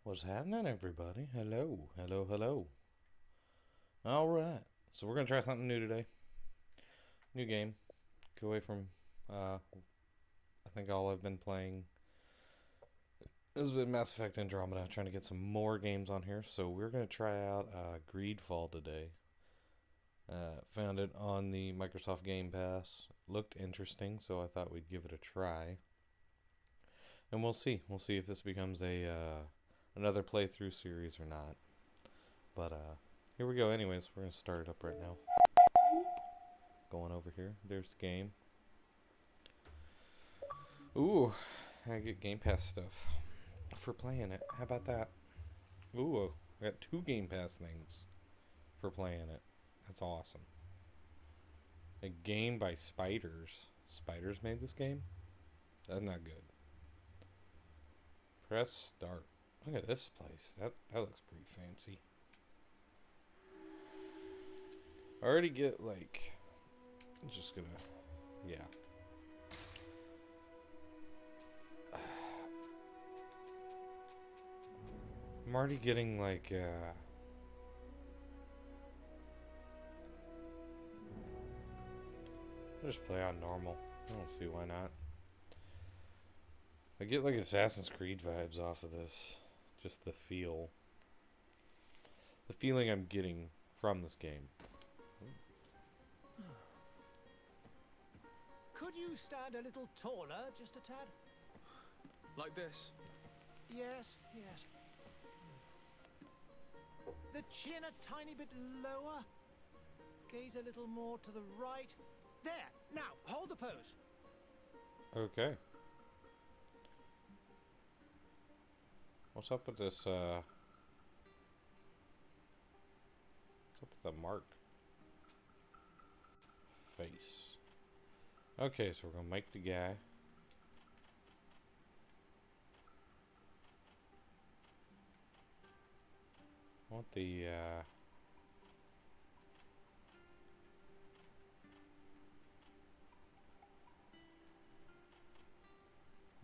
What's happening, everybody? Hello, hello, hello. All right, so we're gonna try something new today. New game. Go away from. I think all I've been playing has been Mass Effect Andromeda. Trying to get some more games on here, so we're gonna try out GreedFall today. Found it on the Microsoft Game Pass. Looked interesting, so I thought we'd give it a try. And we'll see. We'll see if this becomes a another playthrough series or not. But here we go. Anyways, we're gonna start it up right now. Going over here. There's the game. Ooh, I get Game Pass stuff for playing it. How about that? Ooh, I got 2 Game Pass things for playing it. That's awesome. A game by Spiders. Spiders made this game? That's not good. Press start. Look at this place. That looks pretty fancy. I already get like... I'm just gonna... Yeah. I'm already getting like I'll just play on normal. I don't see why not. I get like Assassin's Creed vibes off of this. Just the feel. The feeling I'm getting from this game. Could you stand a little taller, just a tad? Like this? Yes, yes. The chin a tiny bit lower. Gaze a little more to the right. There! Now, hold the pose. Okay. What's up with this, what's up with the mark? Face. Okay, so we're gonna make the guy. I want the,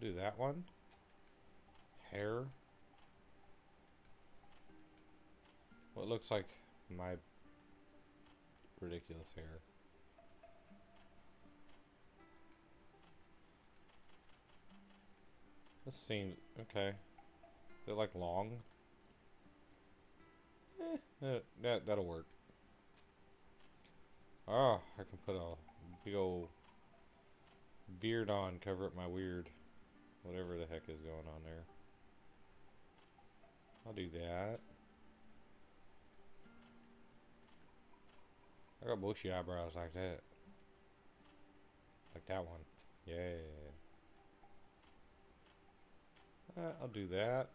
do that one. Hair. What looks like my ridiculous hair. This seems okay. Is it like long? That'll work. Oh, I can put a big old beard on, cover up my weird, whatever the heck is going on there. I'll do that. I got bushy eyebrows like that. Like that one. Yeah. I'll do that.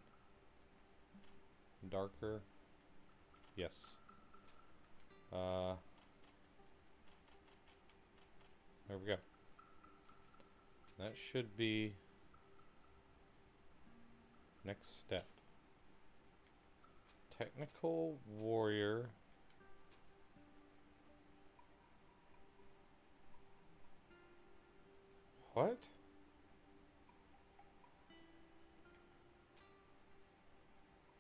Darker. Yes. There we go. That should be next step. Technical warrior. What?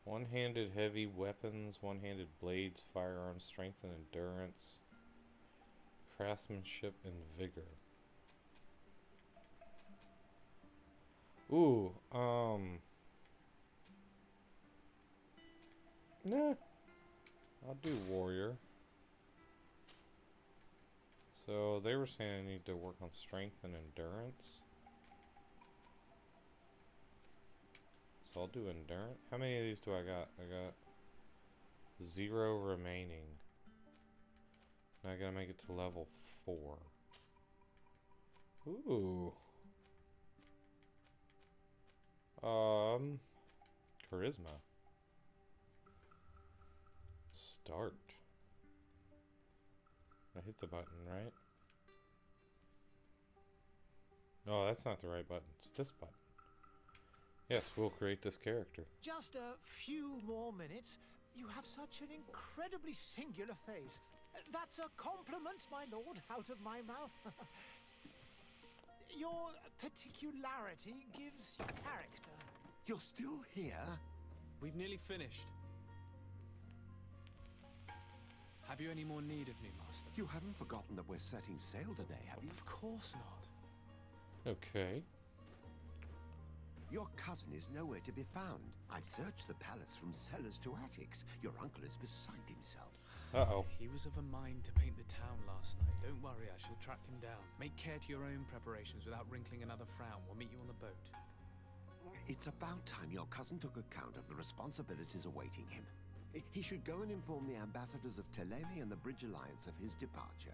One-handed heavy weapons, one-handed blades, firearms, strength and endurance, craftsmanship and vigor. Ooh, nah, I'll do warrior. So they were saying I need to work on strength and endurance. So I'll do endurance. How many of these do I got? I got 0 remaining. Now I gotta make it to level 4. Ooh. Charisma. Start. I hit the button, right? No, that's not the right button. It's this button. Yes, we'll create this character. Just a few more minutes. You have such an incredibly singular face. That's a compliment, my lord, out of my mouth. Your particularity gives you character. You're still here? we've nearly finished. Have you any more need of me, Master? You haven't forgotten that we're setting sail today, have you? Of course not. Okay. Your cousin is nowhere to be found. I've searched the palace from cellars to attics. Your uncle is beside himself. Uh-oh. He was of a mind to paint the town last night. Don't worry, I shall track him down. Make care to your own preparations without wrinkling another frown. We'll meet you on the boat. It's about time your cousin took account of the responsibilities awaiting him. He should go and inform the ambassadors of Telemi and the Bridge Alliance of his departure.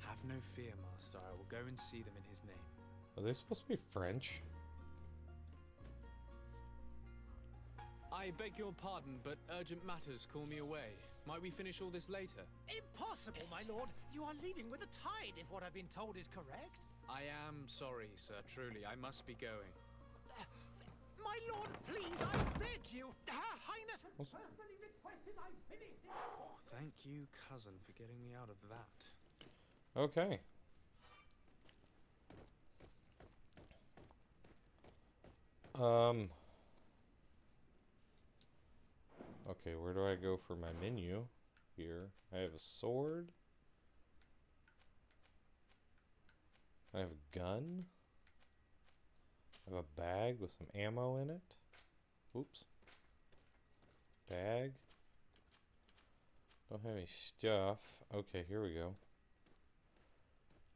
Have no fear, Master. I will go and see them in his name. Are they supposed to be French? I beg your pardon, but urgent matters call me away. Might we finish all this later? Impossible, my lord. You are leaving with the tide, if what I've been told is correct. I am sorry, sir. Truly, I must be going. My lord, please, I beg you. Her Highness has personally requested I finish this. Oh, thank you, cousin, for getting me out of that. Okay. Okay, where do I go for my menu? Here. I have a sword. I have a gun. I have a bag with some ammo in it. Oops. Bag. Don't have any stuff. Okay, here we go.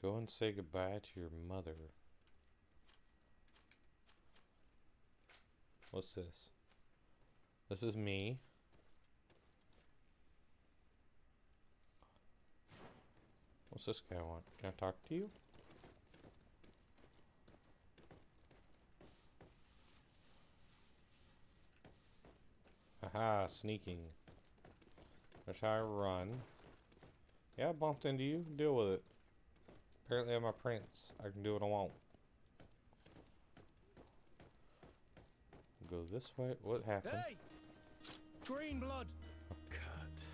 Go and say goodbye to your mother. What's this? This is me. What's this guy want? Can I talk to you? Haha, sneaking. That's how I run. Yeah, I bumped into you. Deal with it. Apparently I'm a prince. I can do what I want. Go this way. What happened? Hey! Green blood! Kurt.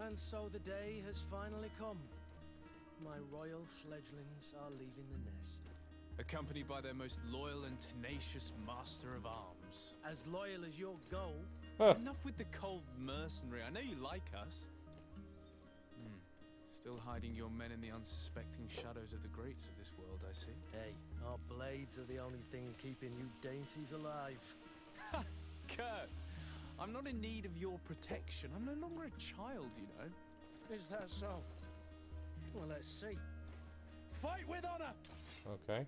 And so the day has finally come. My royal fledglings are leaving the nest. Accompanied by their most loyal and tenacious master of arms. As loyal as your goal. Enough with the cold mercenary. I know you like us. Still hiding your men in the unsuspecting shadows of the greats of this world, I see. Hey, our blades are the only thing keeping you dainties alive. Kurt, I'm not in need of your protection. I'm no longer a child, you know. Is that so? Well, let's see. Fight with honor! Okay.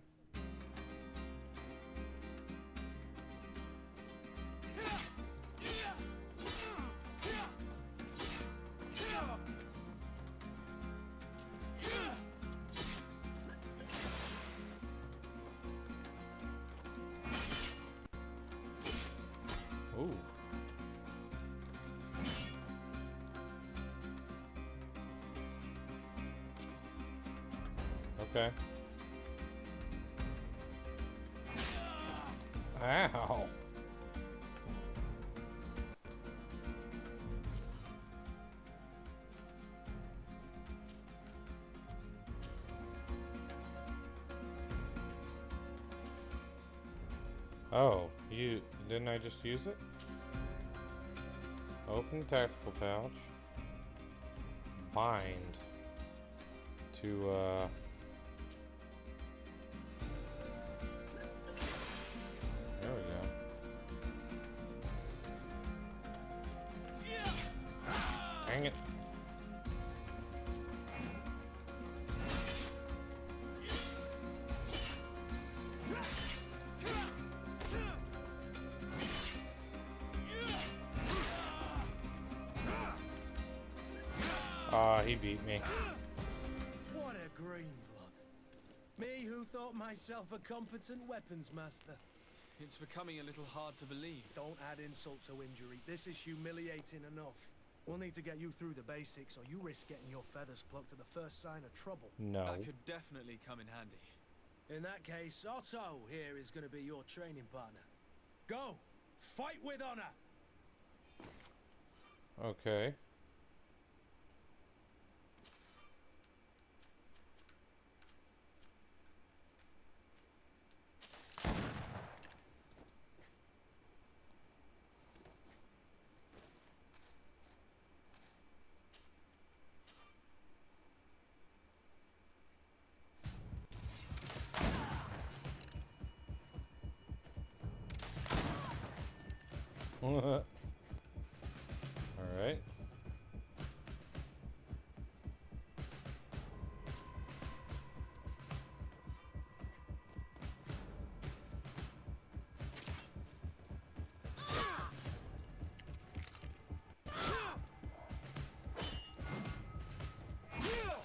Ooh. Okay. Ow. Oh, didn't I just use it? Open tactical pouch. Bind to there we go. Dang it. He beat me. What a green blood. Me who thought myself a competent weapons master. It's becoming a little hard to believe. Don't add insult to injury. This is humiliating enough. We'll need to get you through the basics, or you risk getting your feathers plucked at the first sign of trouble. No. That could definitely come in handy. In that case, Otto here is going to be your training partner. Go! Fight with honor! Okay. Alright.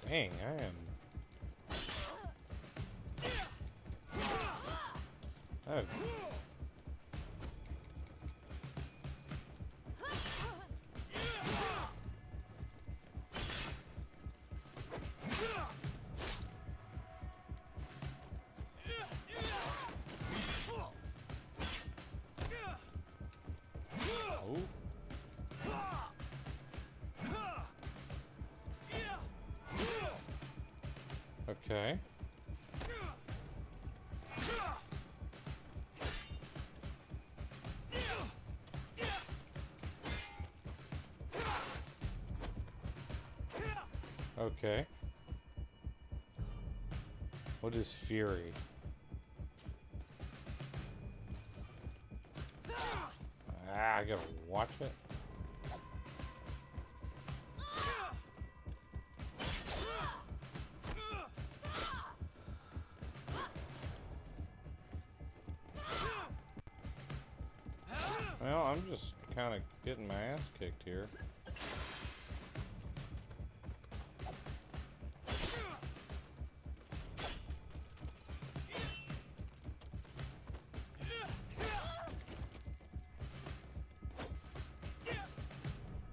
Dang, I am. Oh. Oh. Okay. Okay. What is fury? Ah, I gotta watch it. Well, I'm just kind of getting my ass kicked here.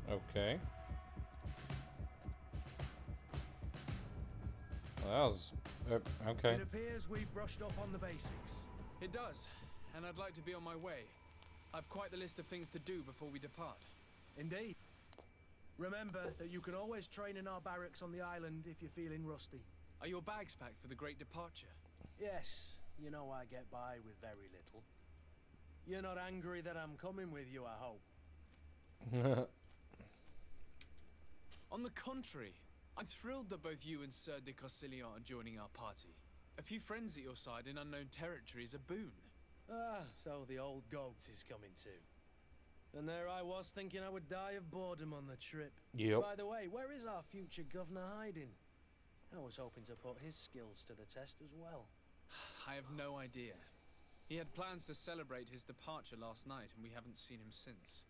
Okay. Well, that was okay. It appears we've brushed up on the basics. It does, and I'd like to be on my way. I've quite the list of things to do before we depart. Indeed. Remember that you can always train in our barracks on the island if you're feeling rusty. Are your bags packed for the great departure? Yes, you know I get by with very little. You're not angry that I'm coming with you, I hope. On the contrary, I'm thrilled that both you and Sir de Corsilian are joining our party. A few friends at your side in unknown territory is a boon. Ah, so the old goat is coming too. And there I was thinking I would die of boredom on the trip. Yep. By the way, where is our future governor hiding? I was hoping to put his skills to the test as well. I have no idea. He had plans to celebrate his departure last night, and we haven't seen him since.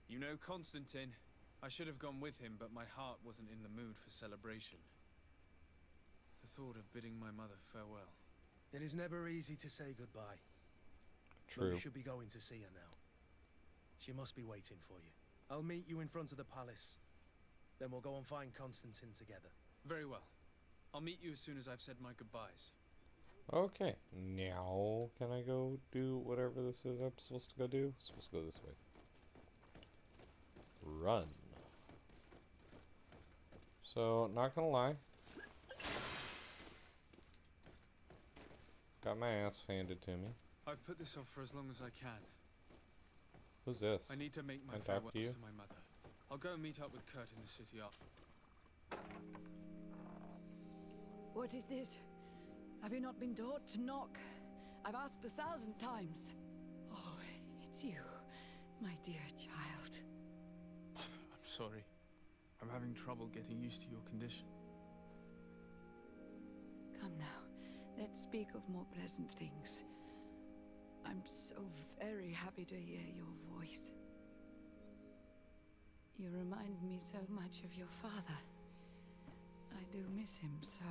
You know Constantine. I should have gone with him, but my heart wasn't in the mood for celebration. The thought of bidding my mother farewell. It is never easy to say goodbye. True. But you should be going to see her now. She must be waiting for you. I'll meet you in front of the palace. Then we'll go and find Constantine together. Very well. I'll meet you as soon as I've said my goodbyes. Okay. Now, can I go do whatever this is I'm supposed to go do? I'm supposed to go this way. Run. So, not gonna lie. Got my ass handed to me. I've put this off for as long as I can. Who's this? I need to make my Can I talk farewells to you? to my mother. I'll go and meet up with Kurt in the city after. What is this? Have you not been taught to knock? I've asked 1,000 times. Oh, it's you, my dear child. Mother, I'm sorry. I'm having trouble getting used to your condition. Come now, let's speak of more pleasant things. I'm so very happy to hear your voice. You remind me so much of your father. I do miss him so.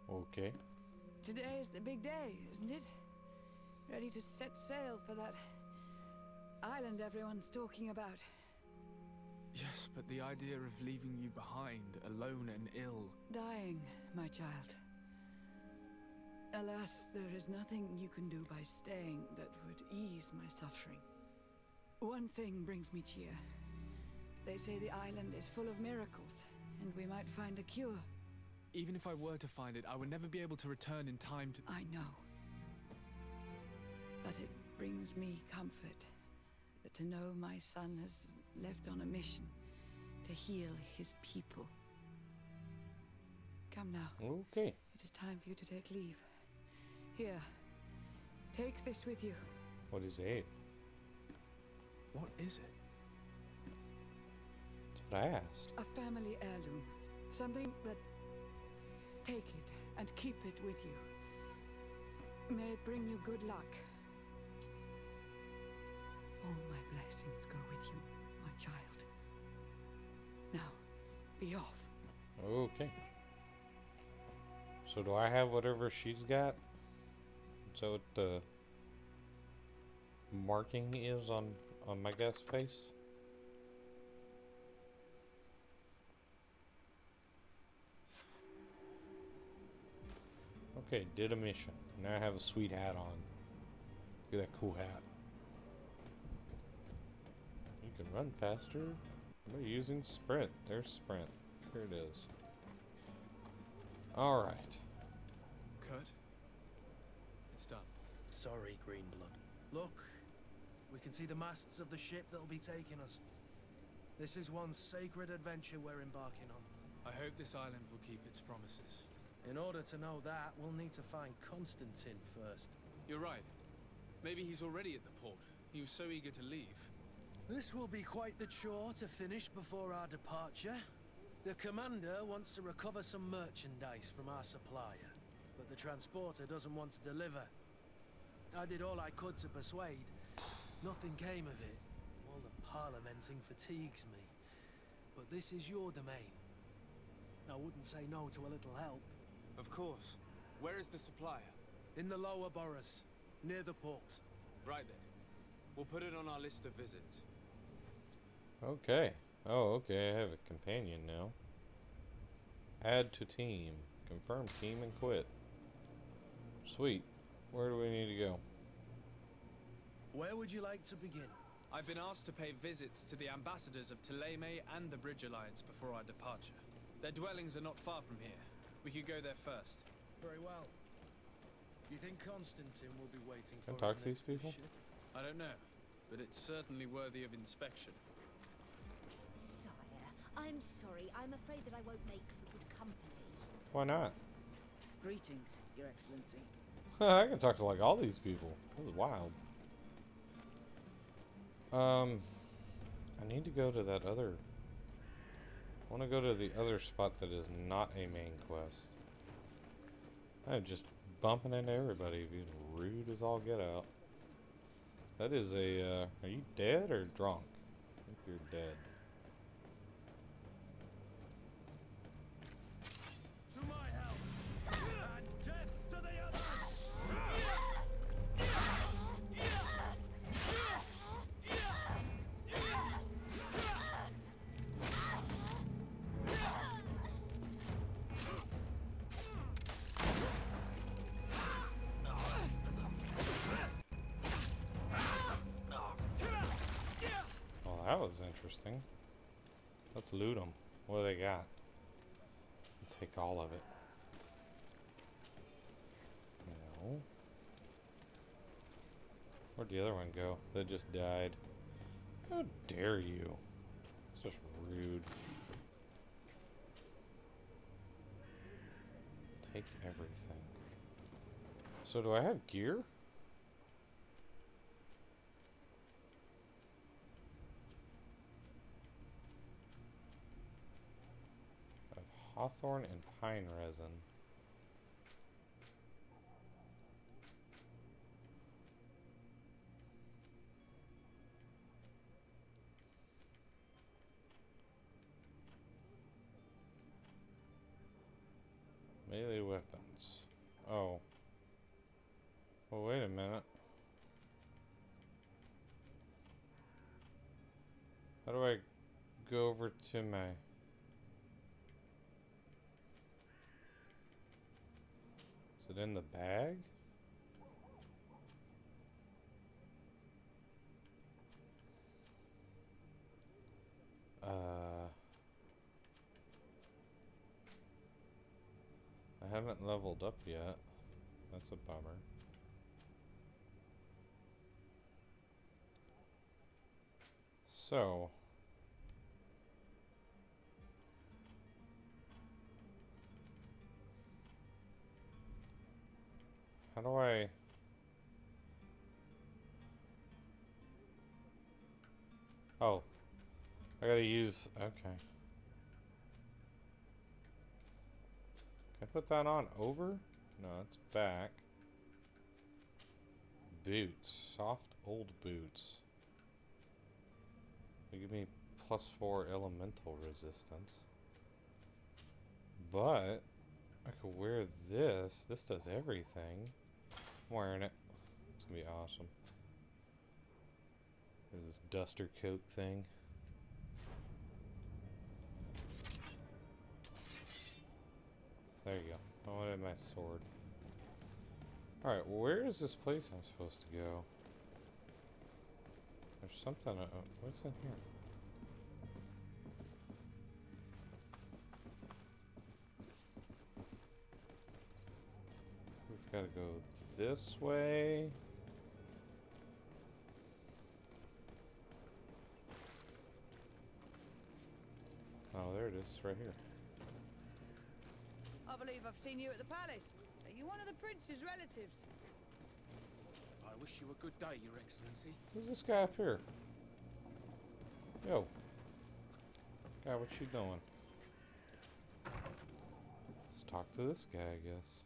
Okay. Today is the big day, isn't it? Ready to set sail for that island everyone's talking about. Yes, but the idea of leaving you behind, alone and ill... Dying, my child. Alas, there is nothing you can do by staying that would ease my suffering. One thing brings me cheer. They say the island is full of miracles, and we might find a cure. Even if I were to find it, I would never be able to return in time to... I know. But it brings me comfort to know my son has left on a mission to heal his people. Come now. Okay. It is time for you to take leave. Here, take this with you. What is it? What is it? That's what I asked. A family heirloom. Something that... Take it and keep it with you. May it bring you good luck. All my blessings go with you, my child. Now, be off. Okay. So do I have whatever she's got? So what the marking is on my guest's face? Okay, did a mission. Now I have a sweet hat on. Look at that cool hat. You can run faster by using sprint. There's sprint. Here it is. Alright. Kurt? It's done. Sorry, Greenblood. Look, we can see the masts of the ship that'll be taking us. This is one sacred adventure we're embarking on. I hope this island will keep its promises. In order to know that, we'll need to find Constantine first. You're right. Maybe he's already at the port. He was so eager to leave. This will be quite the chore to finish before our departure. The commander wants to recover some merchandise from our supplier, but the transporter doesn't want to deliver. I did all I could to persuade. Nothing came of it. All the parliamenting fatigues me. But this is your domain. I wouldn't say no to a little help. Of course. Where is the supplier? In the lower boroughs, near the port. Right then. We'll put it on our list of visits. Okay. Oh, okay. I have a companion now. Add to team. Confirm team and quit. Sweet. Where do we need to go? Where would you like to begin? I've been asked to pay visits to the ambassadors of Thélème and the Bridge Alliance before our departure. Their dwellings are not far from here. We could go there first. Very well. You think Constantine will be waiting for Can I us talk to these next this people? ship? I don't know, but it's certainly worthy of inspection. Sire, I'm sorry. I'm afraid that I won't make for good company. Why not? Greetings, Your Excellency. I can talk to like all these people. This is wild. I need to go to that other... I want to go to the other spot that is not a main quest. I'm just bumping into everybody, being rude as all get out. That is a, are you dead or drunk? I think you're dead. To my help! And death to the others! Well, that was interesting. Let's loot them. What do they got? Take all of it. No. Where'd the other one go? They just died. How dare you? It's just rude. Take everything. So do I have gear? I have hawthorn and pine resin. Melee weapons. Oh. Well, wait a minute. How do I go over to my... Is it in the bag? I haven't leveled up yet. That's a bummer. So... How do I... Oh, I gotta use. Okay. Can I put that on over? No, it's back. Boots. Soft old boots. They give me +4 elemental resistance. But I could wear this. This does everything. I'm wearing it. It's gonna be awesome. There's this duster coat thing. There you go. I wanted my sword. Alright, where is this place I'm supposed to go? There's something. What's in here? We've got to go this way. Oh, there it is, right here. I believe I've seen you at the palace. Are you one of the prince's relatives? I wish you a good day, Your Excellency. Who's this guy up here? Yo. Guy, what you doing? Let's talk to this guy, I guess.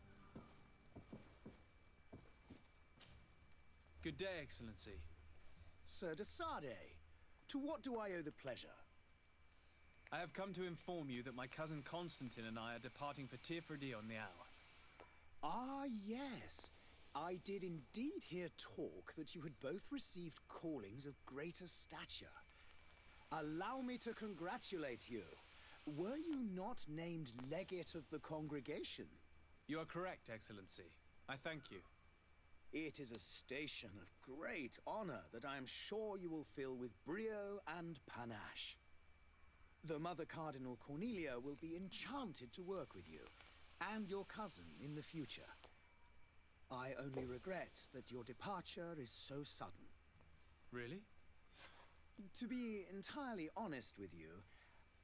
Good day, Excellency. Sir de Sade, to what do I owe the pleasure? I have come to inform you that my cousin Constantine and I are departing for Tirfredi on the hour. Ah, yes. I did indeed hear talk that you had both received callings of greater stature. Allow me to congratulate you. Were you not named legate of the congregation? You are correct, Excellency. I thank you. It is a station of great honor that I am sure you will fill with brio and panache. The Mother Cardinal Cornelia will be enchanted to work with you, and your cousin in the future. I only regret that your departure is so sudden. Really? To be entirely honest with you,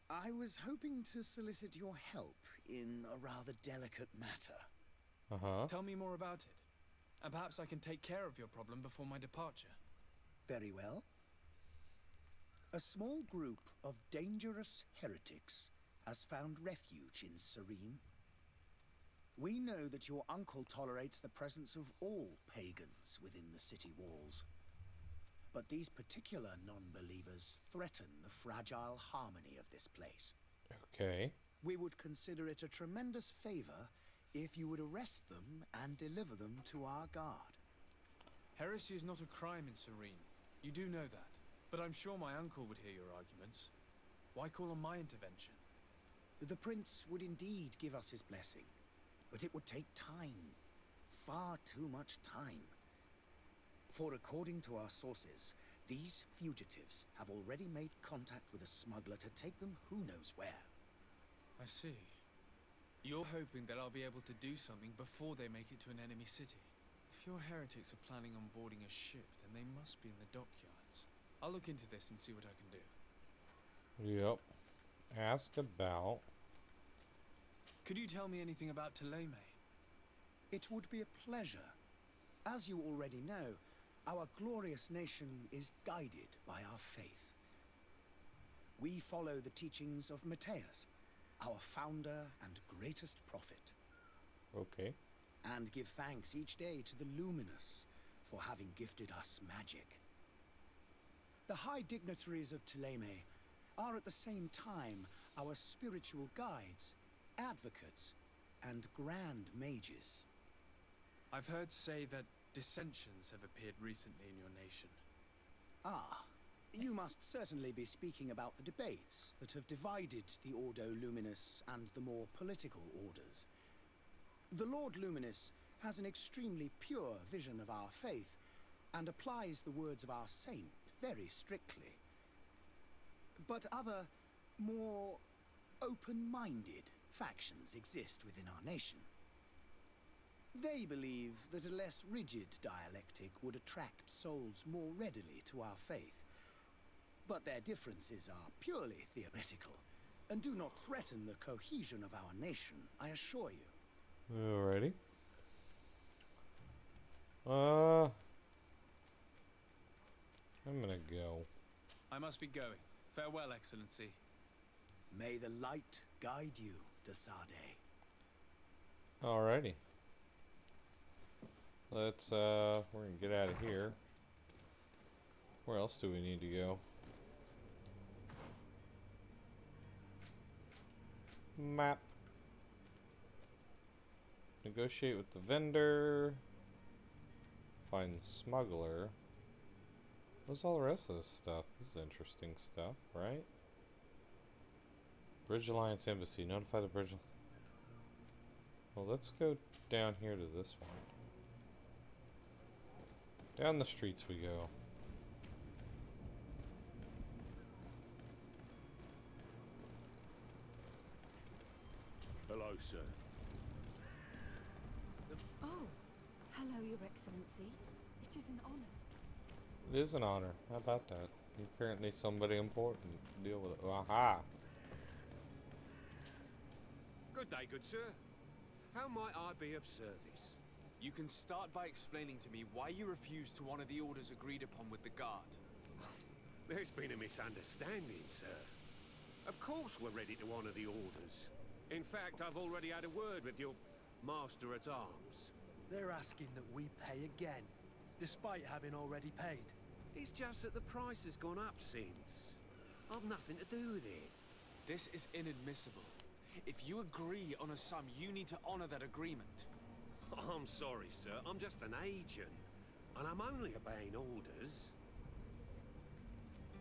I was hoping to solicit your help in a rather delicate matter. Uh-huh. Tell me more about it, and perhaps I can take care of your problem before my departure. Very well. A small group of dangerous heretics has found refuge in Serene. We know that your uncle tolerates the presence of all pagans within the city walls. But these particular non-believers threaten the fragile harmony of this place. Okay. We would consider it a tremendous favor if you would arrest them and deliver them to our guard. Heresy is not a crime in Serene. You do know that. But I'm sure my uncle would hear your arguments. Why call on my intervention? The prince would indeed give us his blessing, but it would take time. Far too much time. For according to our sources, these fugitives have already made contact with a smuggler to take them who knows where. I see. You're hoping that I'll be able to do something before they make it to an enemy city. If your heretics are planning on boarding a ship, then they must be in the dockyards. I'll look into this and see what I can do. Yep. Ask about. Could you tell me anything about Ptolemy? It would be a pleasure. As you already know, our glorious nation is guided by our faith. We follow the teachings of Matthias, our founder and greatest prophet. Okay. And give thanks each day to the Luminous for having gifted us magic. The high dignitaries of Ptolemy are at the same time our spiritual guides, advocates, and grand mages. I've heard say that dissensions have appeared recently in your nation. Ah, you must certainly be speaking about the debates that have divided the Ordo Luminous and the more political orders. The Lord Luminous has an extremely pure vision of our faith and applies the words of our saint very strictly. But other, more open-minded factions exist within our nation. They believe that a less rigid dialectic would attract souls more readily to our faith. But their differences are purely theoretical, and do not threaten the cohesion of our nation, I assure you. Alrighty. I'm gonna go. I must be going. Farewell, Excellency. May the light guide you, Desade. Alrighty. Let's, we're gonna get out of here. Where else do we need to go? Map. Negotiate with the vendor. Find the smuggler. What's all the rest of this stuff? This is interesting stuff, right? Bridge Alliance Embassy. Notify the Bridge. Well, let's go down here to this one. Down the streets we go. Hello, sir. Oh, hello, Your Excellency. It is an honor. It is an honor. How about that? Apparently somebody important to deal with it. Aha! Good day, good sir. How might I be of service? You can start by explaining to me why you refused to honor the orders agreed upon with the guard. There's been a misunderstanding, sir. Of course we're ready to honor the orders. In fact, I've already had a word with your master-at-arms. They're asking that we pay again, despite having already paid. It's just that the price has gone up since. I've nothing to do with it. This is inadmissible. If you agree on a sum, you need to honor that agreement. I'm sorry, sir. I'm just an agent. And I'm only obeying orders.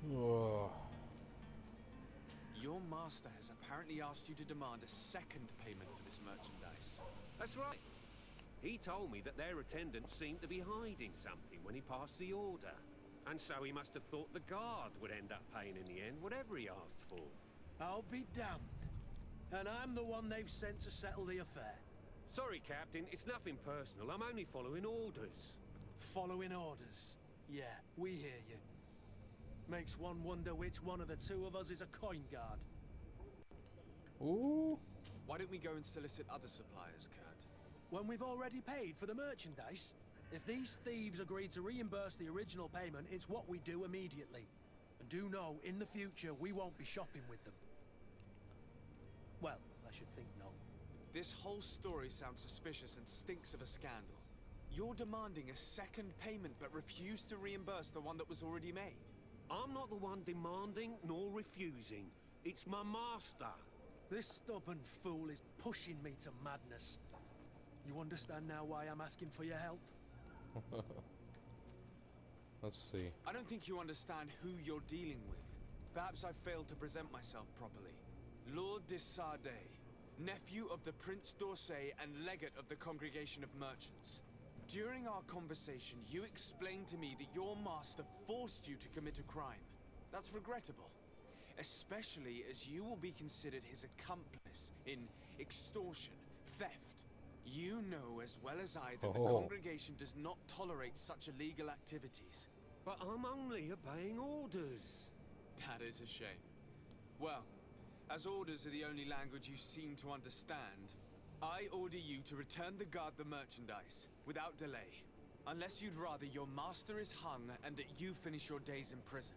Whoa. Your master has apparently asked you to demand a second payment for this merchandise. That's right. He told me that their attendant seemed to be hiding something when he passed the order. And so he must have thought the guard would end up paying in the end, whatever he asked for. I'll be damned. And I'm the one they've sent to settle the affair. Sorry, Captain, it's nothing personal. I'm only following orders. Following orders. Yeah, we hear you. Makes one wonder which one of the two of us is a coin guard. Ooh. Why don't we go and solicit other suppliers, Kurt? When we've already paid for the merchandise? If these thieves agree to reimburse the original payment, it's what we do immediately. And do know, in the future, we won't be shopping with them. Well, I should think not. This whole story sounds suspicious and stinks of a scandal. You're demanding a second payment but refuse to reimburse the one that was already made. I'm not the one demanding nor refusing. It's my master. This stubborn fool is pushing me to madness. You understand now why I'm asking for your help? Let's see. I don't think you understand who you're dealing with. Perhaps I failed to present myself properly. Lord de Sardet, nephew of the Prince d'Orsay and legate of the Congregation of Merchants. During our conversation, you explained to me that your master forced you to commit a crime. That's regrettable, especially as you will be considered his accomplice in extortion, theft. You know as well as I that the congregation does not tolerate such illegal activities. But I'm only obeying orders. That is a shame. Well, as orders are the only language you seem to understand, I order you to return the guard the merchandise, without delay. Unless you'd rather your master is hung and that you finish your days in prison.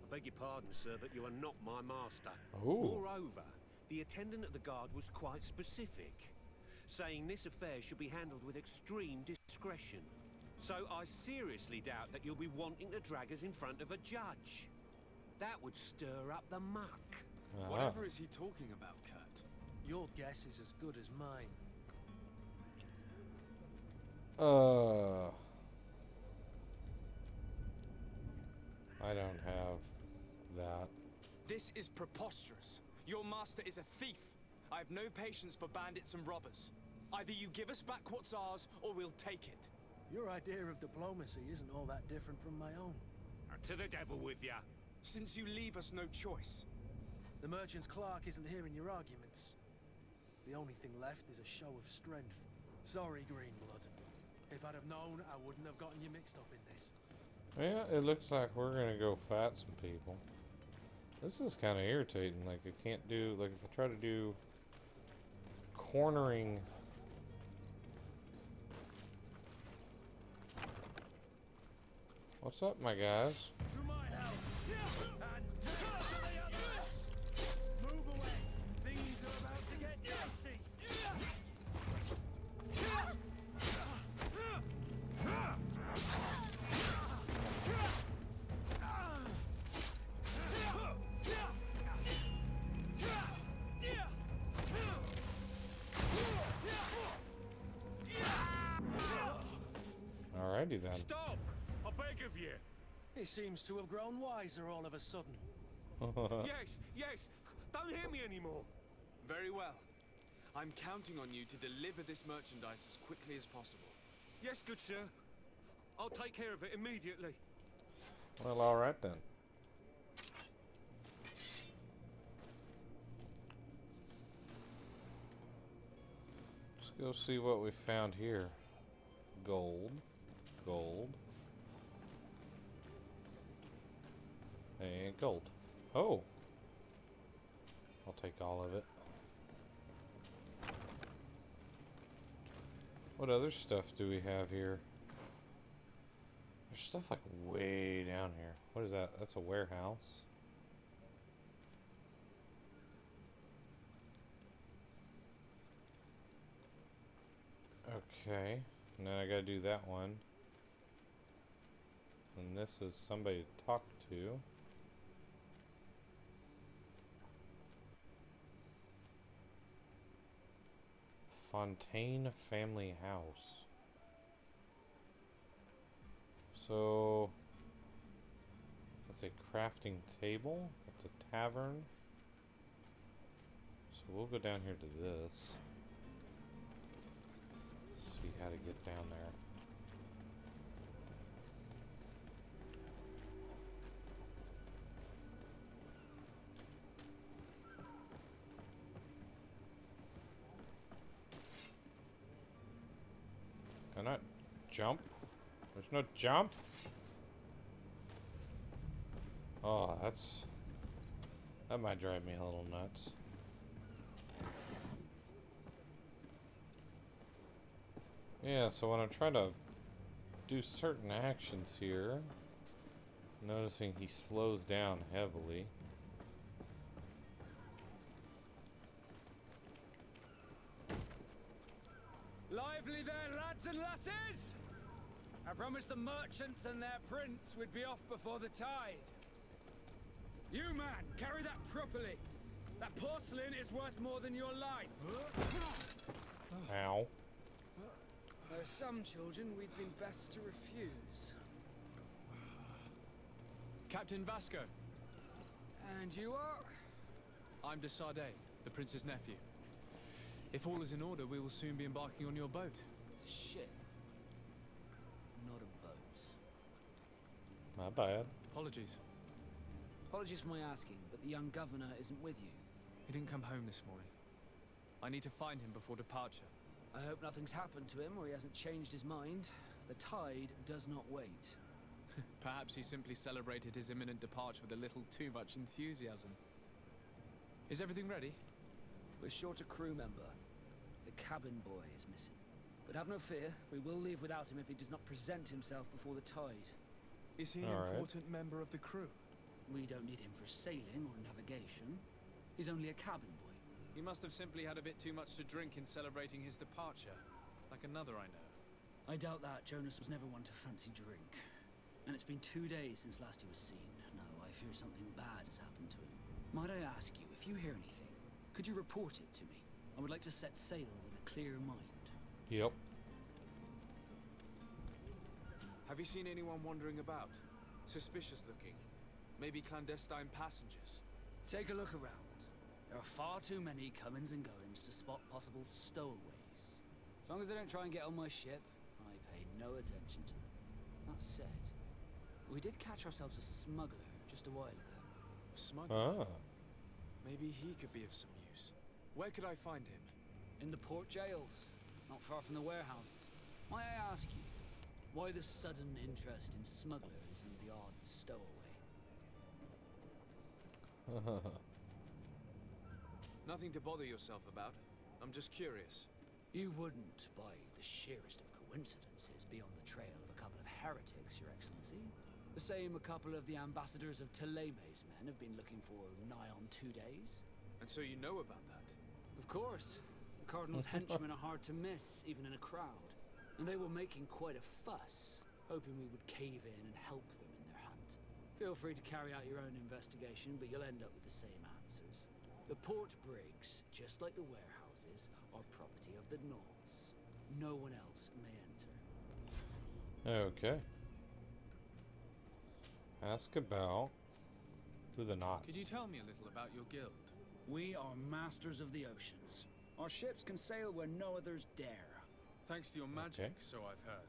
I beg your pardon, sir, but you are not my master. Ooh. Moreover, the attendant of the guard was quite specific, saying this affair should be handled with extreme discretion. So I seriously doubt that you'll be wanting to drag us in front of a judge. That would stir up the muck. Whatever is he talking about, Kurt? Your guess is as good as mine. I don't have that. This is preposterous. Your master is a thief. I have no patience for bandits and robbers. Either you give us back what's ours, or we'll take it. Your idea of diplomacy isn't all that different from my own. To the devil with ya. Since you leave us no choice. The merchant's clerk isn't hearing your arguments. The only thing left is a show of strength. Sorry, Greenblood. If I'd have known, I wouldn't have gotten you mixed up in this. Yeah, it looks like we're gonna go fight some people. This is kind of irritating. Like, I can't do, like, if I try to do cornering. What's up, my guys? To my help! Alrighty then. Stop! I beg of you. He seems to have grown wiser all of a sudden. Yes, yes. Don't hear me anymore. Very well. I'm counting on you to deliver this merchandise as quickly as possible. Yes, good sir. I'll take care of it immediately. Well, alright then. Let's go see what we found here. Gold. Gold. And gold. Oh! I'll take all of it. What other stuff do we have here? There's stuff like way down here. What is that? That's a warehouse. Okay. And then I gotta do that one. And this is somebody to talk to. Fontaine Family House. So, that's a crafting table. That's a tavern. So we'll go down here to this. See how to get down there. Can I jump? There's no jump? Oh, that might drive me a little nuts. Yeah, so when I'm trying to do certain actions here, noticing he slows down heavily. Lively there, lads and lasses! I promised the merchants and their prince we'd be off before the tide. You, man, carry that properly. That porcelain is worth more than your life. Ow. There are some children we'd been best to refuse. Captain Vasco. And you are? I'm de Sardet, the prince's nephew. If all is in order, we will soon be embarking on your boat. It's a ship. Not a boat. My bad. Apologies. Apologies for my asking, but the young governor isn't with you. He didn't come home this morning. I need to find him before departure. I hope nothing's happened to him or he hasn't changed his mind. The tide does not wait. Perhaps he simply celebrated his imminent departure with a little too much enthusiasm. Is everything ready? We're short a crew member. The cabin boy is missing. But have no fear, we will leave without him if he does not present himself before the tide. Is he an important member of the crew? We don't need him for sailing or navigation. He's only a cabin boy. He must have simply had a bit too much to drink in celebrating his departure. Like another I know. I doubt that. Jonas was never one to fancy drink. And it's been 2 days since last he was seen. No, I fear something bad has happened to him. Might I ask you, if you hear anything, could you report it to me? I would like to set sail with a clear mind. Yep. Have you seen anyone wandering about? Suspicious looking. Maybe clandestine passengers. Take a look around. There are far too many comings and goings to spot possible stowaways. As long as they don't try and get on my ship, I pay no attention to them. That said, we did catch ourselves a smuggler just a while ago. A smuggler? Ah. Maybe he could be of some use. Where could I find him? In the port jails, not far from the warehouses. May I ask you, why the sudden interest in smugglers and the odd stowaway? Nothing to bother yourself about. I'm just curious. You wouldn't, by the sheerest of coincidences, be on the trail of a couple of heretics, Your Excellency. The same a couple of the ambassadors of Teleme's men have been looking for nigh on 2 days. And so you know about that? Of course. The Cardinal's henchmen are hard to miss, even in a crowd. And they were making quite a fuss, hoping we would cave in and help them in their hunt. Feel free to carry out your own investigation, but you'll end up with the same answers. The port brigs, just like the warehouses, are property of the Nords. No one else may enter. Okay. Ask about through the knots. Could you tell me a little about your guild? We are masters of the oceans. Our ships can sail where no others dare. Thanks to your magic, Okay. so I've heard.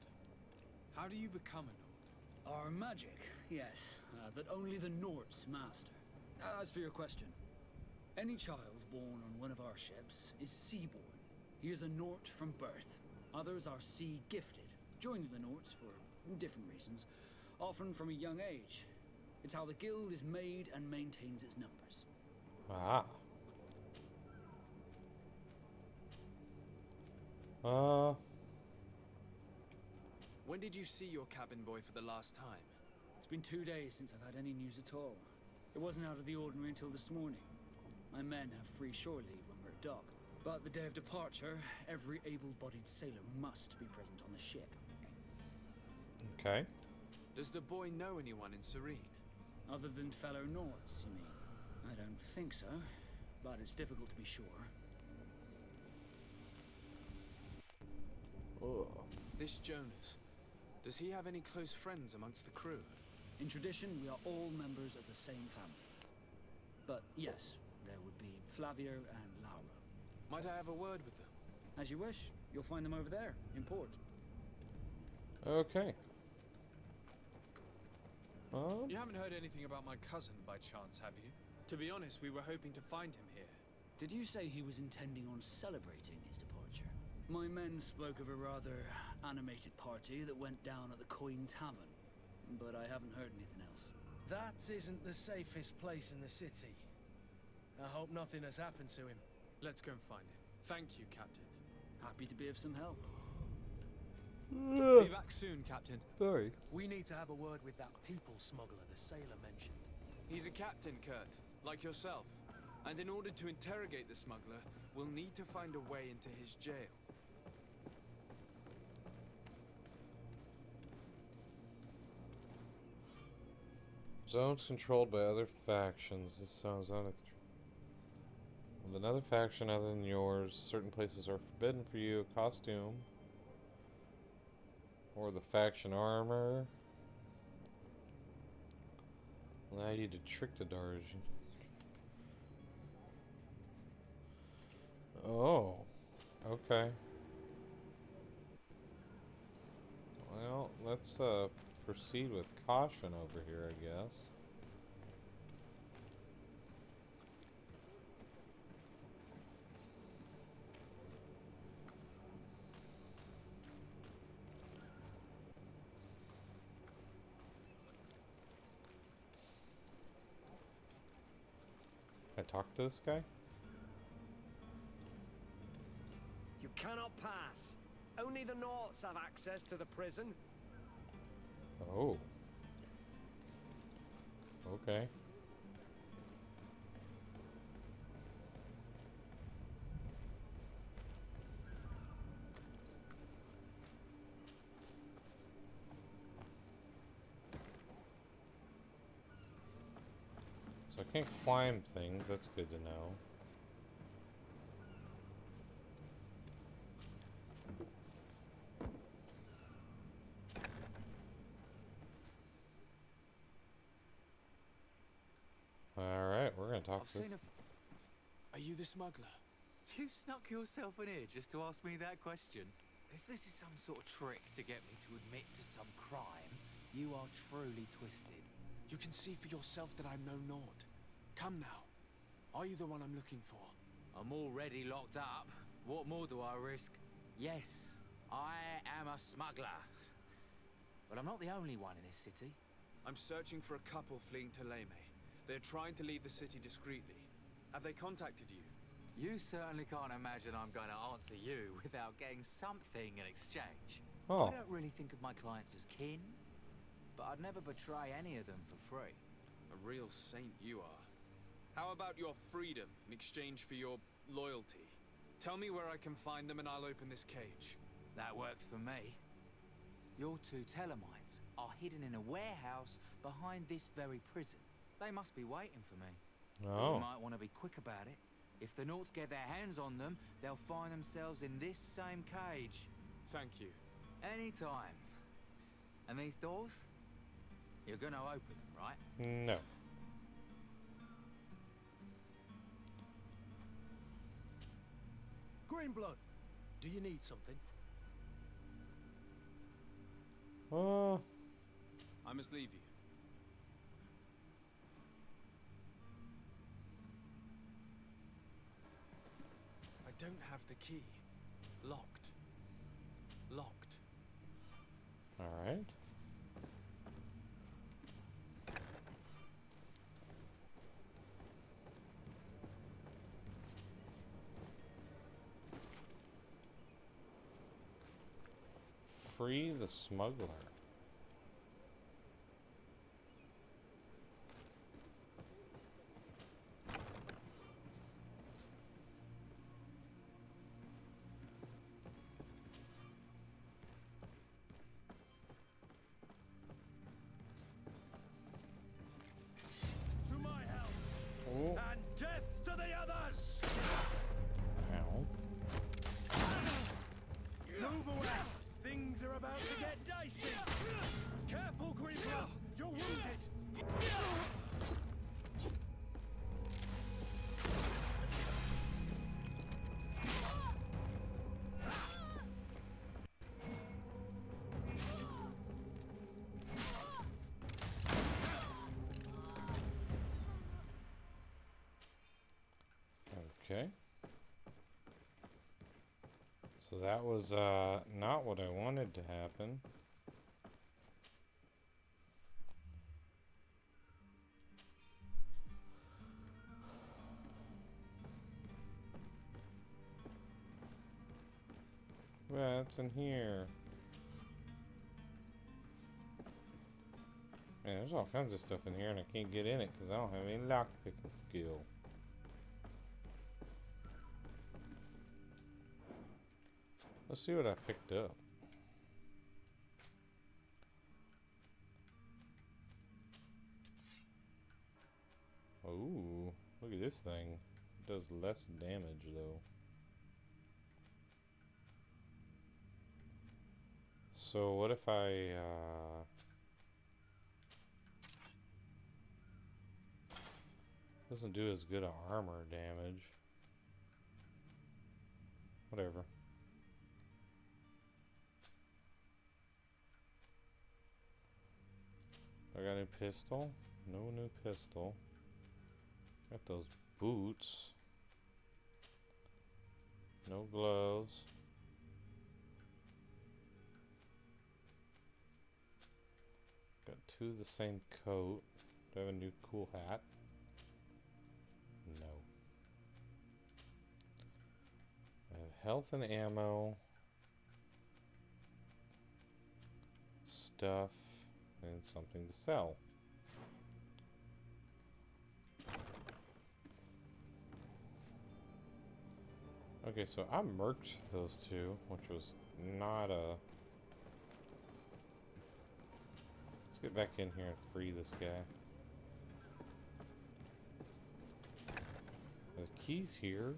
How do you become a Nord? Our magic, yes, that only the Nords master. As for your question, any child born on one of our ships is sea-born. He is a Nord from birth. Others are sea-gifted, joining the Nords for different reasons, often from a young age. It's how the guild is made and maintains its numbers. Ah. When did you see your cabin boy for the last time? It's been 2 days since I've had any news at all. It wasn't out of the ordinary until this morning. My men have free shore leave when we're at dock. But the day of departure, every able-bodied sailor must be present on the ship. Okay. Does the boy know anyone in Serene? Other than fellow Nords, you mean? I don't think so, but it's difficult to be sure. Oh. This Jonas, does he have any close friends amongst the crew? In tradition, we are all members of the same family. But yes, there would be Flavio and Laura. Might I have a word with them? As you wish. You'll find them over there, in port. Okay. You haven't heard anything about my cousin by chance, have you? To be honest, we were hoping to find him here. Did you say he was intending on celebrating his departure? My men spoke of a rather animated party that went down at the Coin Tavern, but I haven't heard anything else. That isn't the safest place in the city. I hope nothing has happened to him. Let's go and find him. Thank you, Captain. Happy to be of some help. Be back soon, Captain. Sorry. We need to have a word with that people smuggler the sailor mentioned. He's a captain, Kurt, like yourself. And in order to interrogate the smuggler, we'll need to find a way into his jail. Zones controlled by other factions. This sounds uncontrolled. With another faction other than yours, certain places are forbidden for you. A costume. Or the faction armor. Allow you to trick the Darjan. Oh. Okay. Well, let's proceed with caution over here, I guess. Can I talk to this guy? You cannot pass. Only the Norts have access to the prison. Oh. Okay. So I can't climb things, that's good to know. Alright, we're gonna talk to this. Are you the smuggler? You snuck yourself in here just to ask me that question. If this is some sort of trick to get me to admit to some crime, you are truly twisted. You can see for yourself that I'm no Nord. Come now. Are you the one I'm looking for? I'm already locked up. What more do I risk? Yes, I am a smuggler. But I'm not the only one in this city. I'm searching for a couple fleeing to Leme. They're trying to leave the city discreetly. Have they contacted you? You certainly can't imagine I'm going to answer you without getting something in exchange. Oh. I don't really think of my clients as kin, but I'd never betray any of them for free. A real saint you are. How about your freedom in exchange for your loyalty? Tell me where I can find them and I'll open this cage. That works for me. Your two Telemites are hidden in a warehouse behind this very prison. They must be waiting for me. Oh. You might want to be quick about it. If the Norts get their hands on them, they'll find themselves in this same cage. Thank you. Anytime. And these doors? You're gonna open them, right? No. Greenblood, do you need something? I must leave you. I don't have the key. Locked. Locked. All right. Free the smuggler. To my help! Oh. And death to the others! Ow. Move away! Things are about to get dicey! Careful, Greenblood! You're wounded! Okay. So that was not what I wanted to happen. What's in here? Man, there's all kinds of stuff in here and I can't get in it because I don't have any lockpicking skill. Let's see what I picked up. Ooh, look at this thing. It does less damage though. So what if I doesn't do as good armor damage. Whatever. I got a new pistol? No new pistol. Got those boots. No gloves. Got two of the same coat. Do I have a new cool hat? No. I have health and ammo. Stuff. And something to sell. Okay, so I merged those two, which was not a... Let's get back in here and free this guy. The key's here.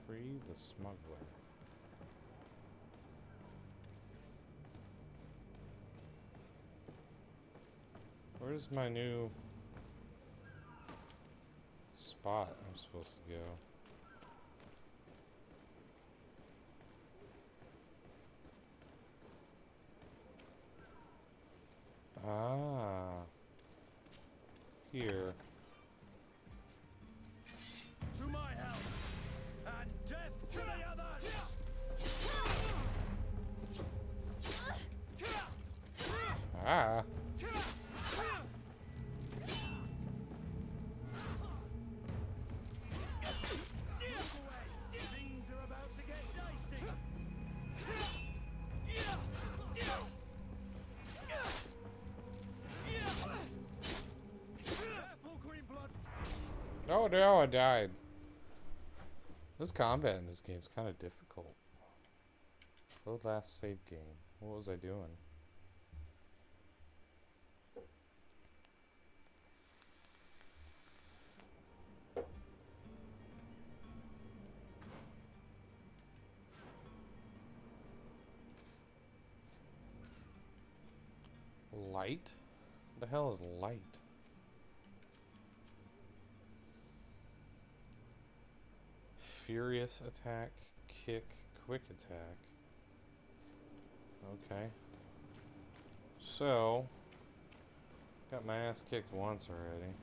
Free the smuggler. Where's my new spot I'm supposed to go? Ah. Here. To my help! And death to the others! Ah. Oh no, I died. This combat in this game is kind of difficult. Load last save game. What was I doing? Light? What the hell is light? Furious attack, kick, quick attack. Okay. So, got my ass kicked once already.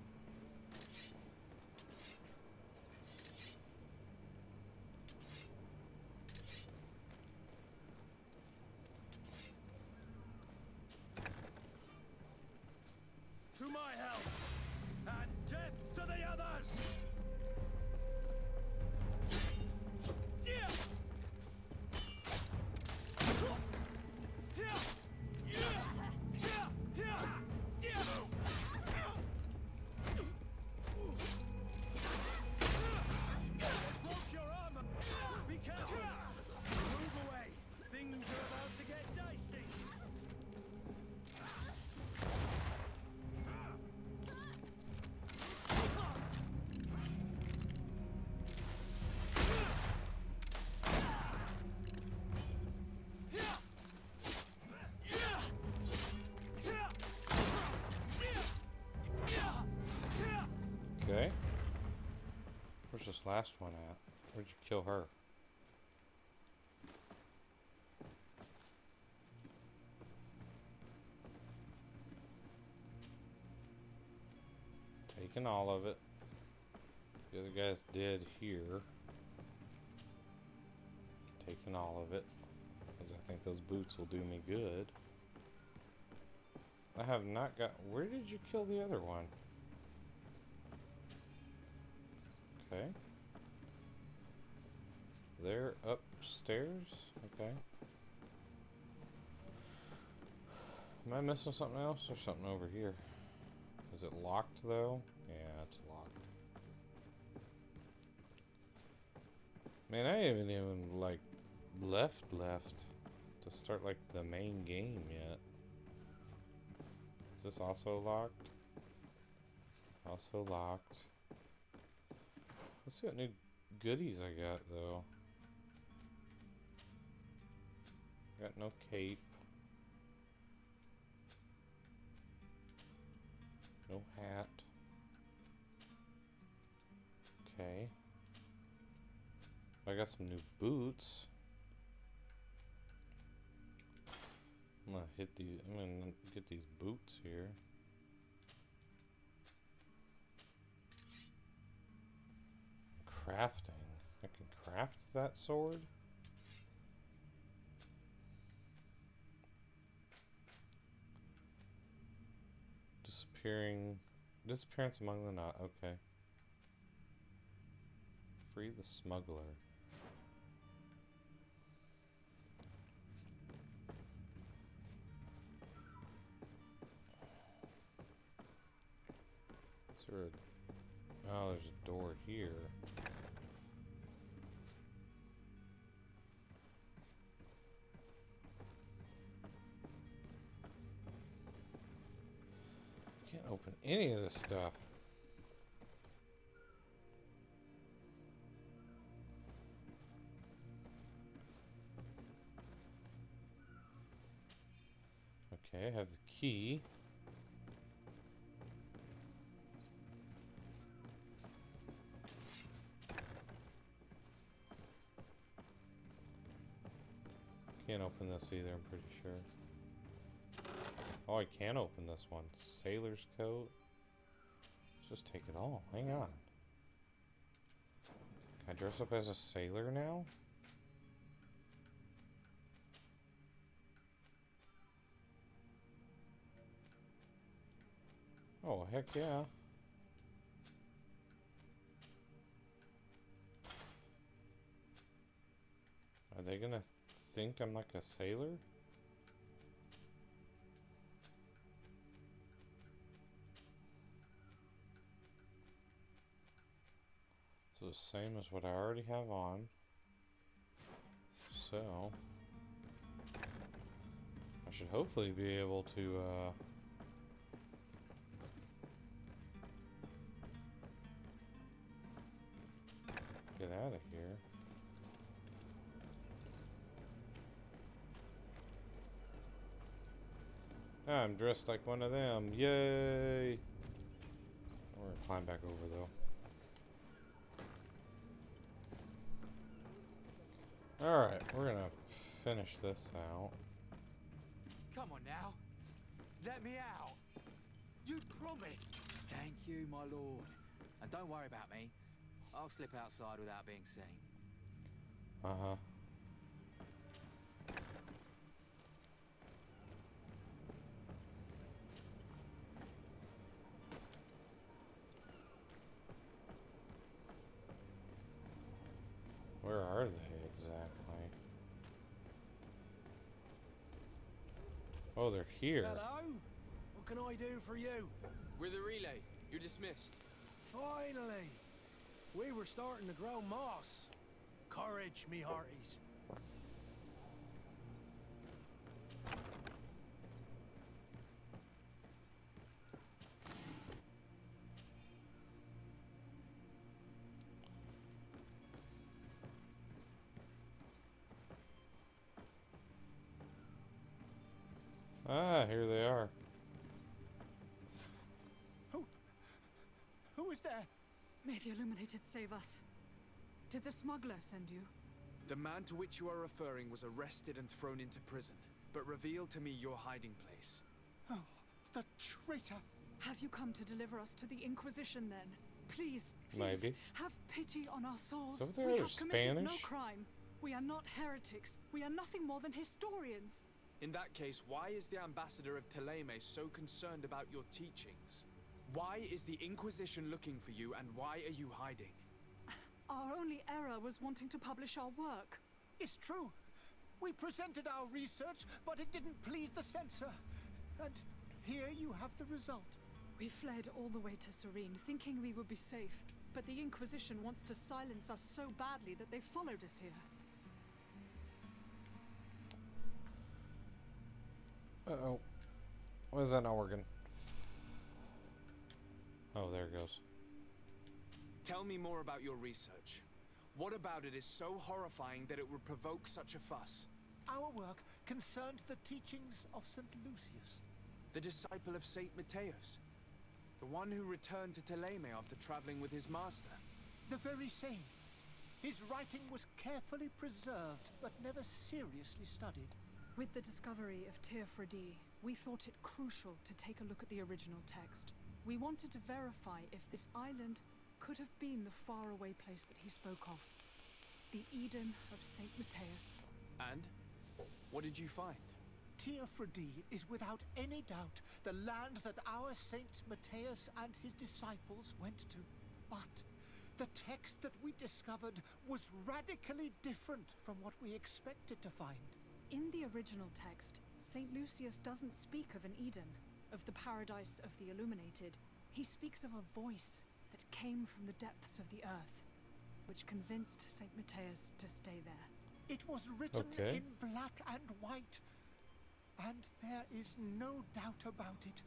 To my help, and death to the others! Broke your armor! Be careful! Move away! Things are about to get dicey! Okay. Where's this last one at? Where'd you kill her? Taking all of it. The other guy's dead here. Taking all of it. Because I think those boots will do me good. I have not got... Where did you kill the other one? Okay. They're upstairs? Okay. Am I missing something else? There's something over here. Is it locked though? Yeah, it's locked. Man, I haven't even like left to start like the main game yet. Is this also locked? Also locked. Let's see what new goodies I got though. Got no cape. No hat. Okay. I got some new boots. I'm gonna hit these. I'm gonna get these boots here. Crafting. I can craft that sword? Disappearance among the knot. Okay. Free the smuggler. Is there a... Oh, there's a door here. Can't open any of this stuff. Okay, I have the key. Can't open this either, I'm pretty sure. Oh, I can open this one. Sailor's coat. Let's just take it all. Hang on. Can I dress up as a sailor now? Oh, heck yeah. Are they gonna think I'm like a sailor? So the same as what I already have on. So I should hopefully be able to get out of here. I'm dressed like one of them. Yay! We're gonna climb back over though. Alright, we're gonna finish this out. Come on now. Let me out. You promised. Thank you, my lord. And don't worry about me. I'll slip outside without being seen. Uh-huh. Where are they exactly? Oh, they're here. Hello? What can I do for you? We're the relay. You're dismissed. Finally! We were starting to grow moss. Courage, me hearties. Ah, here they are. Who is there? May the Illuminated save us. Did the smuggler send you? The man to which you are referring was arrested and thrown into prison, but revealed to me your hiding place. Oh, the traitor! Have you come to deliver us to the Inquisition then? Please, Maybe. have pity on our souls. So We they're have committed no Spanish? crime. We are not heretics. We are nothing more than historians. In that case, why is the ambassador of Teleme so concerned about your teachings? Why is the Inquisition looking for you, and why are you hiding? Our only error was wanting to publish our work. It's true. We presented our research, but it didn't please the censor. And here you have the result. We fled all the way to Serene, thinking we would be safe. But the Inquisition wants to silence us so badly that they followed us here. Uh-oh. Why is that not working? Oh, there it goes. Tell me more about your research. What about it is so horrifying that it would provoke such a fuss? Our work concerned the teachings of St. Lucius. The disciple of Saint Mateus? The one who returned to Teleme after traveling with his master? The very same. His writing was carefully preserved, but never seriously studied. With the discovery of Teofredi, we thought it crucial to take a look at the original text. We wanted to verify if this island could have been the faraway place that he spoke of. The Eden of Saint Mateus. And? What did you find? Teofredi is without any doubt the land that our Saint Mateus and his disciples went to. But the text that we discovered was radically different from what we expected to find. In the original text, Saint Lucius doesn't speak of an Eden, of the paradise of the Illuminated. He speaks of a voice that came from the depths of the earth, which convinced Saint Mateus to stay there. It was written in black and white, and there is no doubt about it.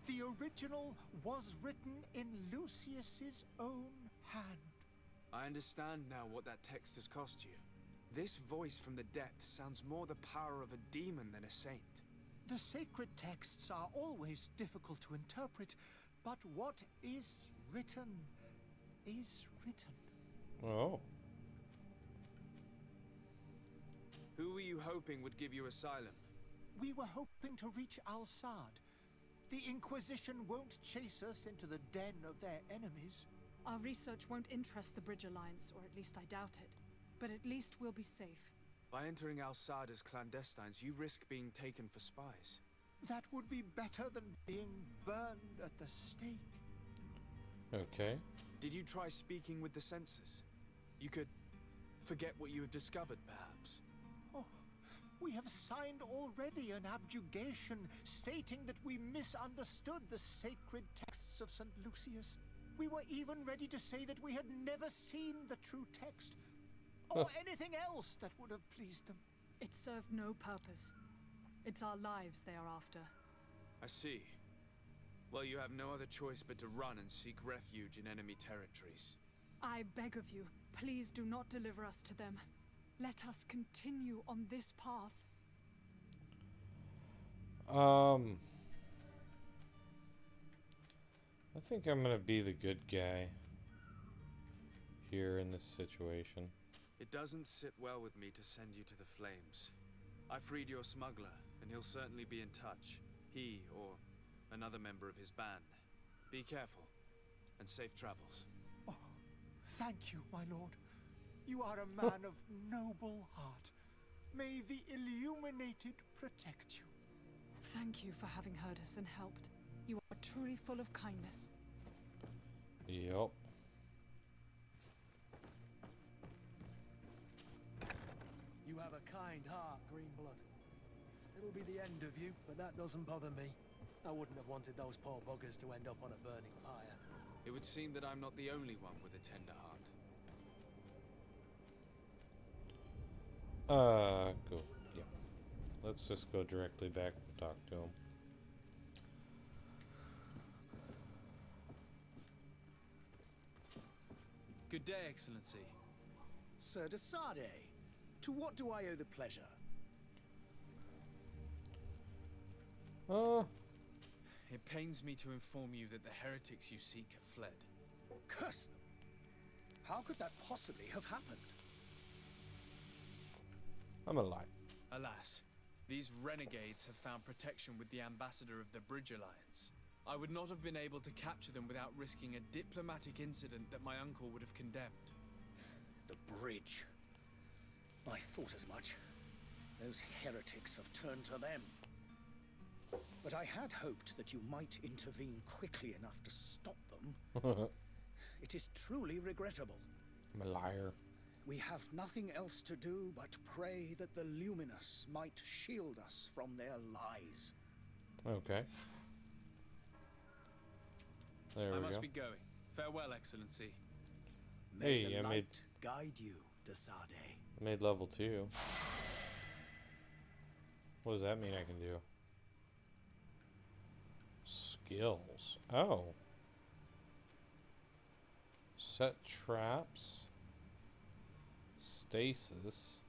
The original was written in Lucius's own hand. I understand now what that text has cost you. This voice from the depths sounds more the power of a demon than a saint. The sacred texts are always difficult to interpret, but what is written is written. Oh. Who were you hoping would give you asylum? We were hoping to reach Al-Sad. The Inquisition won't chase us into the den of their enemies. Our research won't interest the Bridge Alliance, or at least I doubt it. But at least we'll be safe. By entering Al-Sad as clandestines, you risk being taken for spies. That would be better than being burned at the stake. Okay. Did you try speaking with the censors? You could forget what you have discovered, perhaps. Oh, we have signed already an abjugation stating that we misunderstood the sacred texts of St. Lucius. We were even ready to say that we had never seen the true text, or anything else that would have pleased them. It served no purpose. It's our lives they are after. I see. Well, you have no other choice but to run and seek refuge in enemy territories. I beg of you, please do not deliver us to them. Let us continue on this path. I think I'm gonna be the good guy here in this situation. It doesn't sit well with me to send you to the flames. I freed your smuggler, and he'll certainly be in touch. He or another member of his band. Be careful, and safe travels. Oh, thank you, my lord. You are a man of noble heart. May the Illuminated protect you. Thank you for having heard us and helped. You are truly full of kindness. Yep. You have a kind heart, Greenblood. It'll be the end of you, but that doesn't bother me. I wouldn't have wanted those poor buggers to end up on a burning pyre. It would seem that I'm not the only one with a tender heart. Cool. Yeah. Let's just go directly back and talk to him. Good day, Excellency. Sir de Sardet, to what do I owe the pleasure? It pains me to inform you that the heretics you seek have fled. Curse them! How could that possibly have happened? I'm a lie. Alas, these renegades have found protection with the ambassador of the Bridge Alliance. I would not have been able to capture them without risking a diplomatic incident that my uncle would have condemned. The bridge. I thought as much. Those heretics have turned to them. But I had hoped that you might intervene quickly enough to stop them. It is truly regrettable. I'm a liar. We have nothing else to do but pray that the Luminous might shield us from their lies. Okay. There we go. I must be going. Farewell, Excellency. May Hey, the I light made guide you, de Sardet. I made level 2. What does that mean I can do? Skills. Oh. Set traps. Stasis.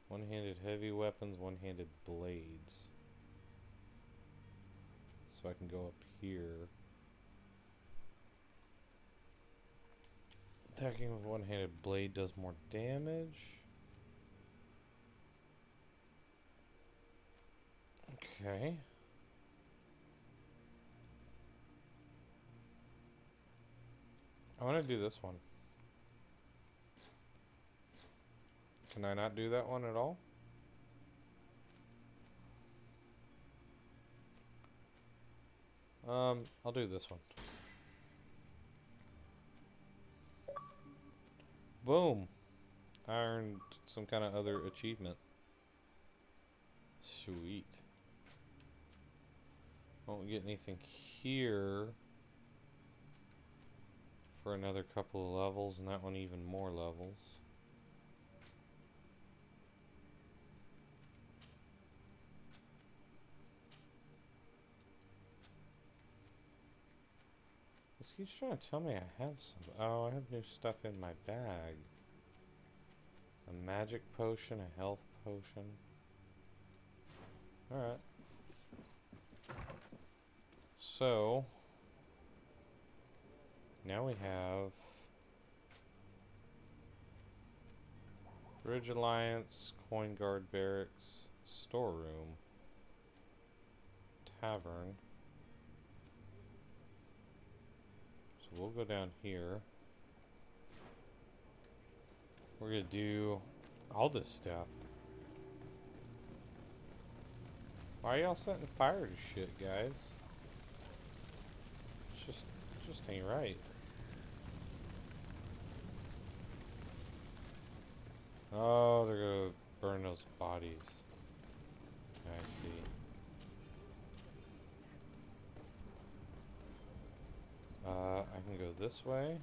One-handed heavy weapons, one-handed blades. So I can go up here. Attacking with one-handed blade does more damage. Okay. I want to do this one. Can I not do that one at all? I'll do this one. Boom. I earned some kind of other achievement. Sweet. Won't get anything here for another couple of levels, and that one even more levels. This keeps trying to tell me I have some. Oh, I have new stuff in my bag. A magic potion, a health potion. Alright. So, now we have Bridge Alliance, Coin Guard Barracks, Storeroom, Tavern. So we'll go down here. We're gonna do all this stuff. Why are y'all setting fire to shit, guys? It's just ain't right. Oh, they're gonna burn those bodies. I see. can go this way.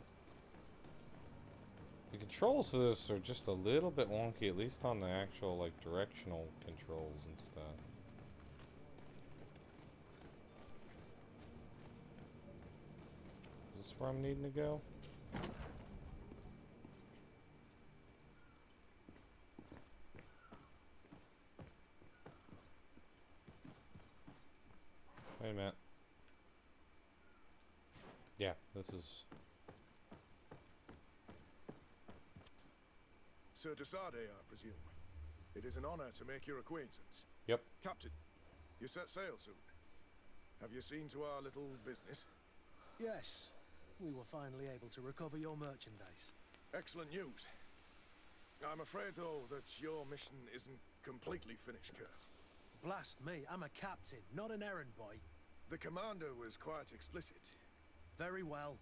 The controls to this are just a little bit wonky, at least on the actual, like, directional controls and stuff. Is this where I'm needing to go? Wait a minute. Yeah, this is... Sir Desade, I presume. It is an honor to make your acquaintance. Yep. Captain, you set sail soon. Have you seen to our little business? Yes. We were finally able to recover your merchandise. Excellent news. I'm afraid, though, that your mission isn't completely finished, Kurt. Blast me, I'm a captain, not an errand boy. The commander was quite explicit. Very well.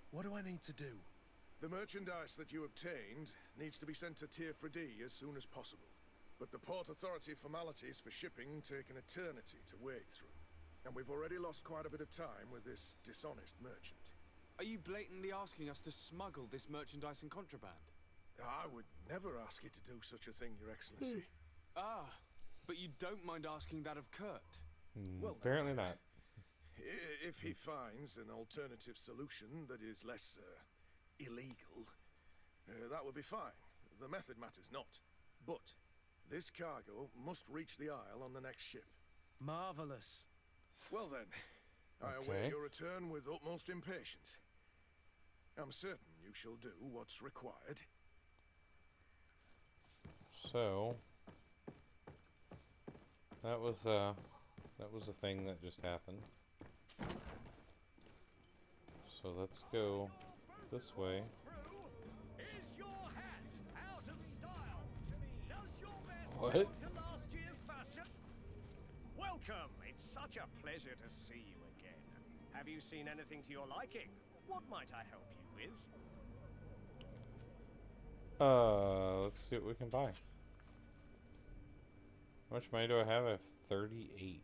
What do I need to do? The merchandise that you obtained needs to be sent to Tier 4D as soon as possible. But the Port Authority formalities for shipping take an eternity to wade through. And we've already lost quite a bit of time with this dishonest merchant. Are you blatantly asking us to smuggle this merchandise and contraband? I would never ask you to do such a thing, Your Excellency. Ah, but you don't mind asking that of Kurt? Well, apparently not. If he finds an alternative solution that is less illegal, that would be fine. The method matters not. But this cargo must reach the Isle on the next ship. Marvelous. Well then, I await your return with utmost impatience. I'm certain you shall do what's required. So that was a thing that just happened. So let's go this way. Is your hat out of style? Does your best What? belong to last year's fashion? Welcome. It's such a pleasure to see you again. Have you seen anything to your liking? What might I help you with? Let's see what we can buy. How much money do I have? I have 38.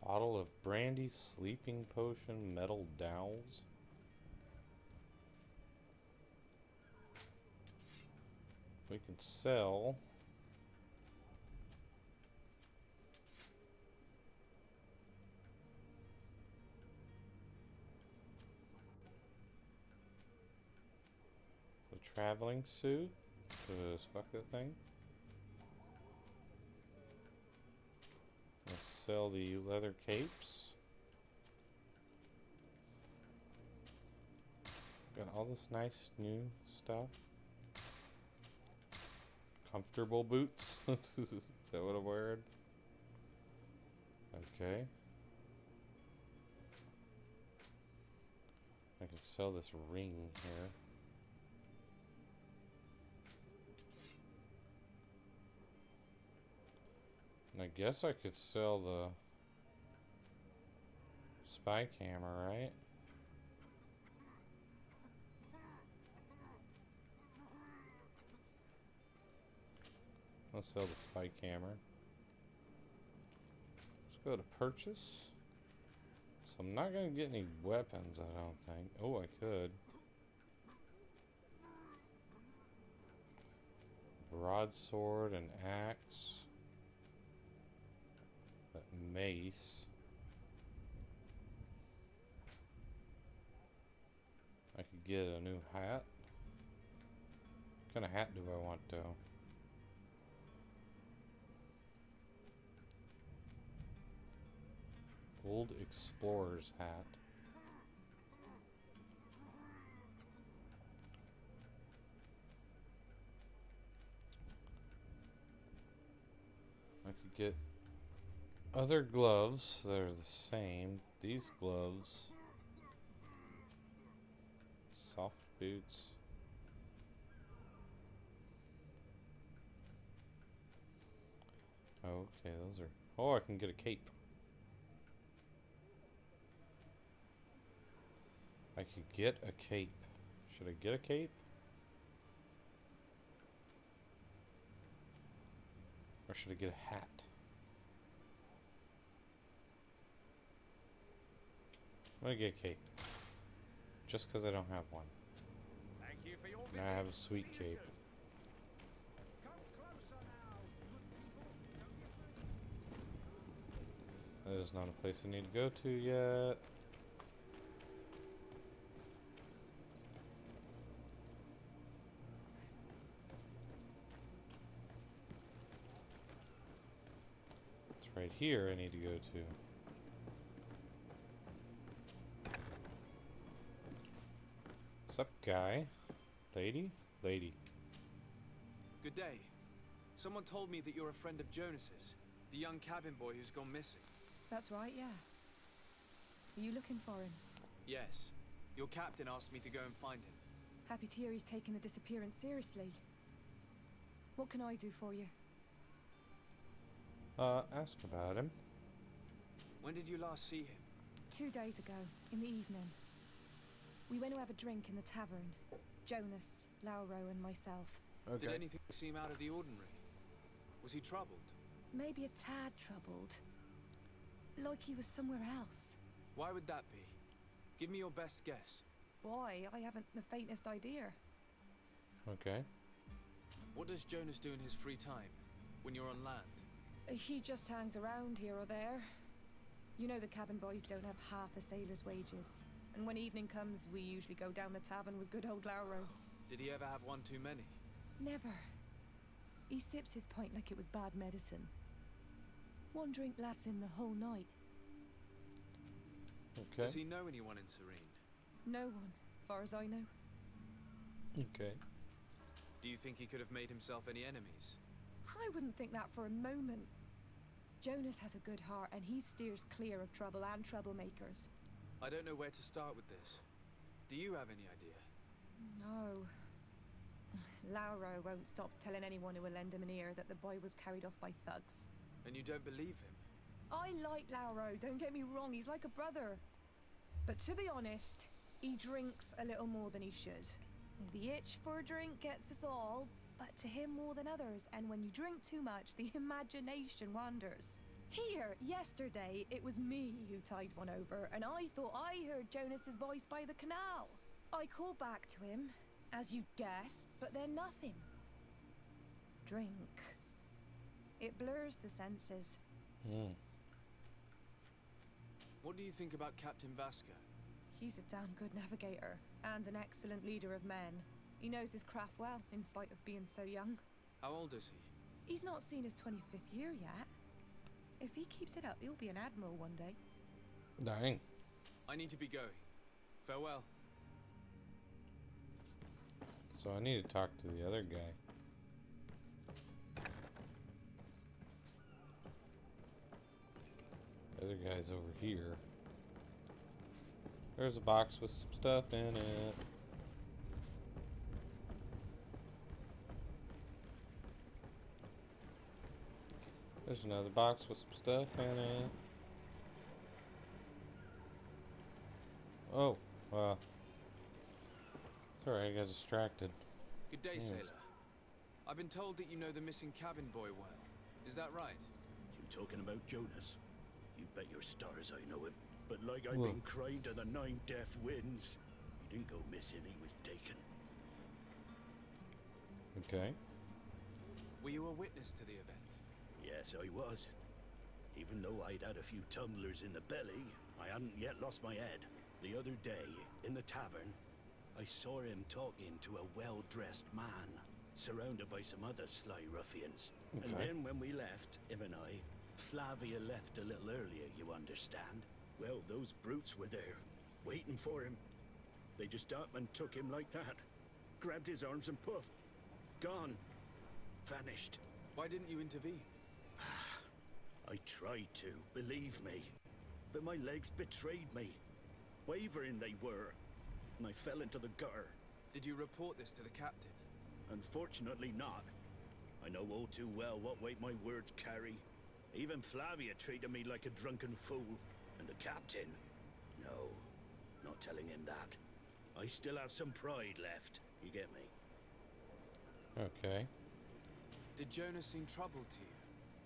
Bottle of brandy, sleeping potion, metal dowels. We can sell the traveling suit. Just fuck that thing. Let's sell the leather capes. Got all this nice new stuff. Comfortable boots. Is that what I'm wearing? Okay. I can sell this ring here. And I guess I could sell the spy camera, right? Let's sell the spy camera. Let's go to purchase. So I'm not going to get any weapons, I don't think. Oh, I could. Broadsword and axe. That mace. I could get a new hat. What kind of hat do I want though? Old explorer's hat. I could get other gloves that are the same. These gloves. Soft boots. Okay, those are... Oh, I can get a cape. I could get a cape. Should I get a cape? Or should I get a hat? I'm gonna get a cape. Just because I don't have one. Thank you for your And visit. I have a sweet See you cape. soon. Come closer now, good people. That is not a place I need to go to yet. It's right here I need to go to. What's up, guy? Lady? Lady. Good day. Someone told me that you're a friend of Jonas's, the young cabin boy who's gone missing. That's right, yeah. Are you looking for him? Yes. Your captain asked me to go and find him. Happy to hear he's taken the disappearance seriously. What can I do for you? Ask about him. When did you last see him? 2 days ago, in the evening. We went to have a drink in the tavern. Jonas, Lauro, and myself. Did anything seem out of the ordinary? Was he troubled? Maybe a tad troubled. Like he was somewhere else. Why would that be? Give me your best guess. Boy, I haven't the faintest idea. Okay. What does Jonas do in his free time, when you're on land? He just hangs around here or there. You know the cabin boys don't have half a sailor's wages. And when evening comes, we usually go down the tavern with good old Lauro. Did he ever have one too many? Never. He sips his pint like it was bad medicine. One drink lasts him the whole night. Okay. Does he know anyone in Serene? No one, far as I know. Okay. Do you think he could have made himself any enemies? I wouldn't think that for a moment. Jonas has a good heart and he steers clear of trouble and troublemakers. I don't know where to start with this. Do you have any idea? No. Lauro won't stop telling anyone who will lend him an ear that the boy was carried off by thugs. And you don't believe him? I like Lauro, don't get me wrong, he's like a brother. But to be honest, he drinks a little more than he should. The itch for a drink gets us all, but to him more than others, and when you drink too much, the imagination wanders. Here, yesterday, it was me who tied one over, and I thought I heard Jonas's voice by the canal. I called back to him, as you'd guess, but then nothing. Drink. It blurs the senses. What do you think about Captain Vasca? He's a damn good navigator, and an excellent leader of men. He knows his craft well, in spite of being so young. How old is he? He's not seen his 25th year yet. If he keeps it up, he'll be an admiral one day. Dang. I need to be going. Farewell. So I need to talk to the other guy. The other guy's over here. There's a box with some stuff in it. There's another box with some stuff in it. Oh, well. Sorry, I got distracted. Good day, Yes. sailor. I've been told that you know the missing cabin boy well. Is that right? You talking about Jonas? You bet your stars I know him. But like I've Whoa. been crying to the 9 deaf winds, he didn't go missing, he was taken. Okay. Were you a witness to the event? Yes, I was. Even though I'd had a few tumblers in the belly, I hadn't yet lost my head. The other day, in the tavern, I saw him talking to a well-dressed man, surrounded by some other sly ruffians. Okay. And then when we left, him and I, Flavia left a little earlier, you understand? Well, those brutes were there, waiting for him. They just up and took him like that. Grabbed his arms and poof. Gone. Vanished. Why didn't you intervene? I tried to, believe me. But my legs betrayed me. Wavering they were. And I fell into the gutter. Did you report this to the captain? Unfortunately not. I know all too well what weight my words carry. Even Flavia treated me like a drunken fool. And the captain? No. Not telling him that. I still have some pride left. You get me? Okay. Did Jonas seem troubled to you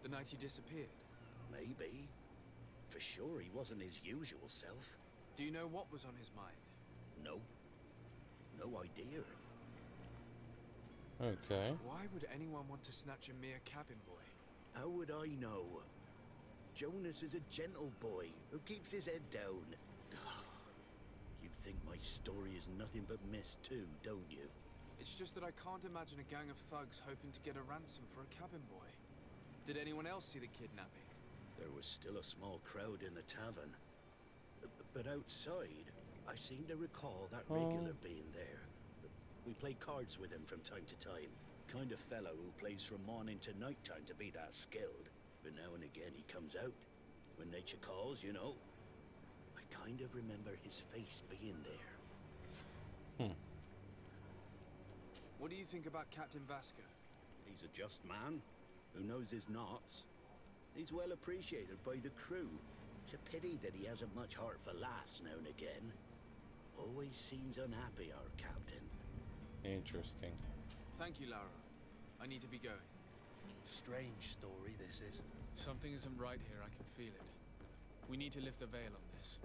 the night he disappeared? Maybe. For sure he wasn't his usual self. Do you know what was on his mind? No. No idea. Okay. Why would anyone want to snatch a mere cabin boy? How would I know? Jonas is a gentle boy who keeps his head down. You think my story is nothing but mess too, don't you? It's just that I can't imagine a gang of thugs hoping to get a ransom for a cabin boy. Did anyone else see the kidnapping? There was still a small crowd in the tavern. But outside, I seem to recall that regular being there. We play cards with him from time to time. Kind of fellow who plays from morning to night time to be that skilled. But now and again he comes out. When nature calls, you know. I kind of remember his face being there. What do you think about Captain Vasco? He's a just man who knows his knots. He's well appreciated by the crew. It's a pity that he hasn't much heart for laughs now and again. Always seems unhappy, our captain. Interesting. Thank you, Laura. I need to be going. Strange story, this is. Something isn't right here, I can feel it. We need to lift the veil on this.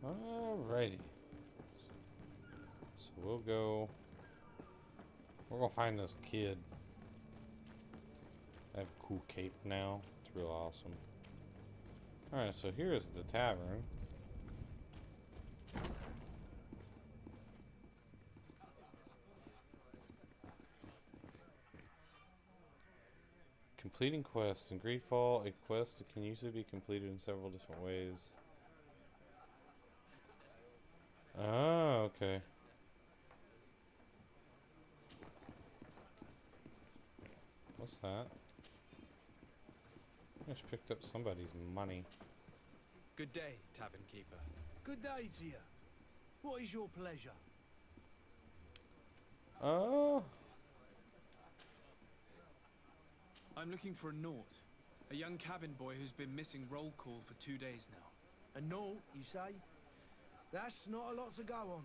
Alrighty. So we'll go. We're gonna find this kid. I have a cool cape now. It's real awesome. Alright, so here's the tavern. Completing quests. In GreedFall, a quest can usually be completed in several different ways. Oh, okay. What's that? I just picked up somebody's money. Good day, tavern keeper. Good day to you. What is your pleasure? I'm looking for a Naut, a young cabin boy who's been missing roll call for 2 days now. A Naut, you say? That's not a lot to go on.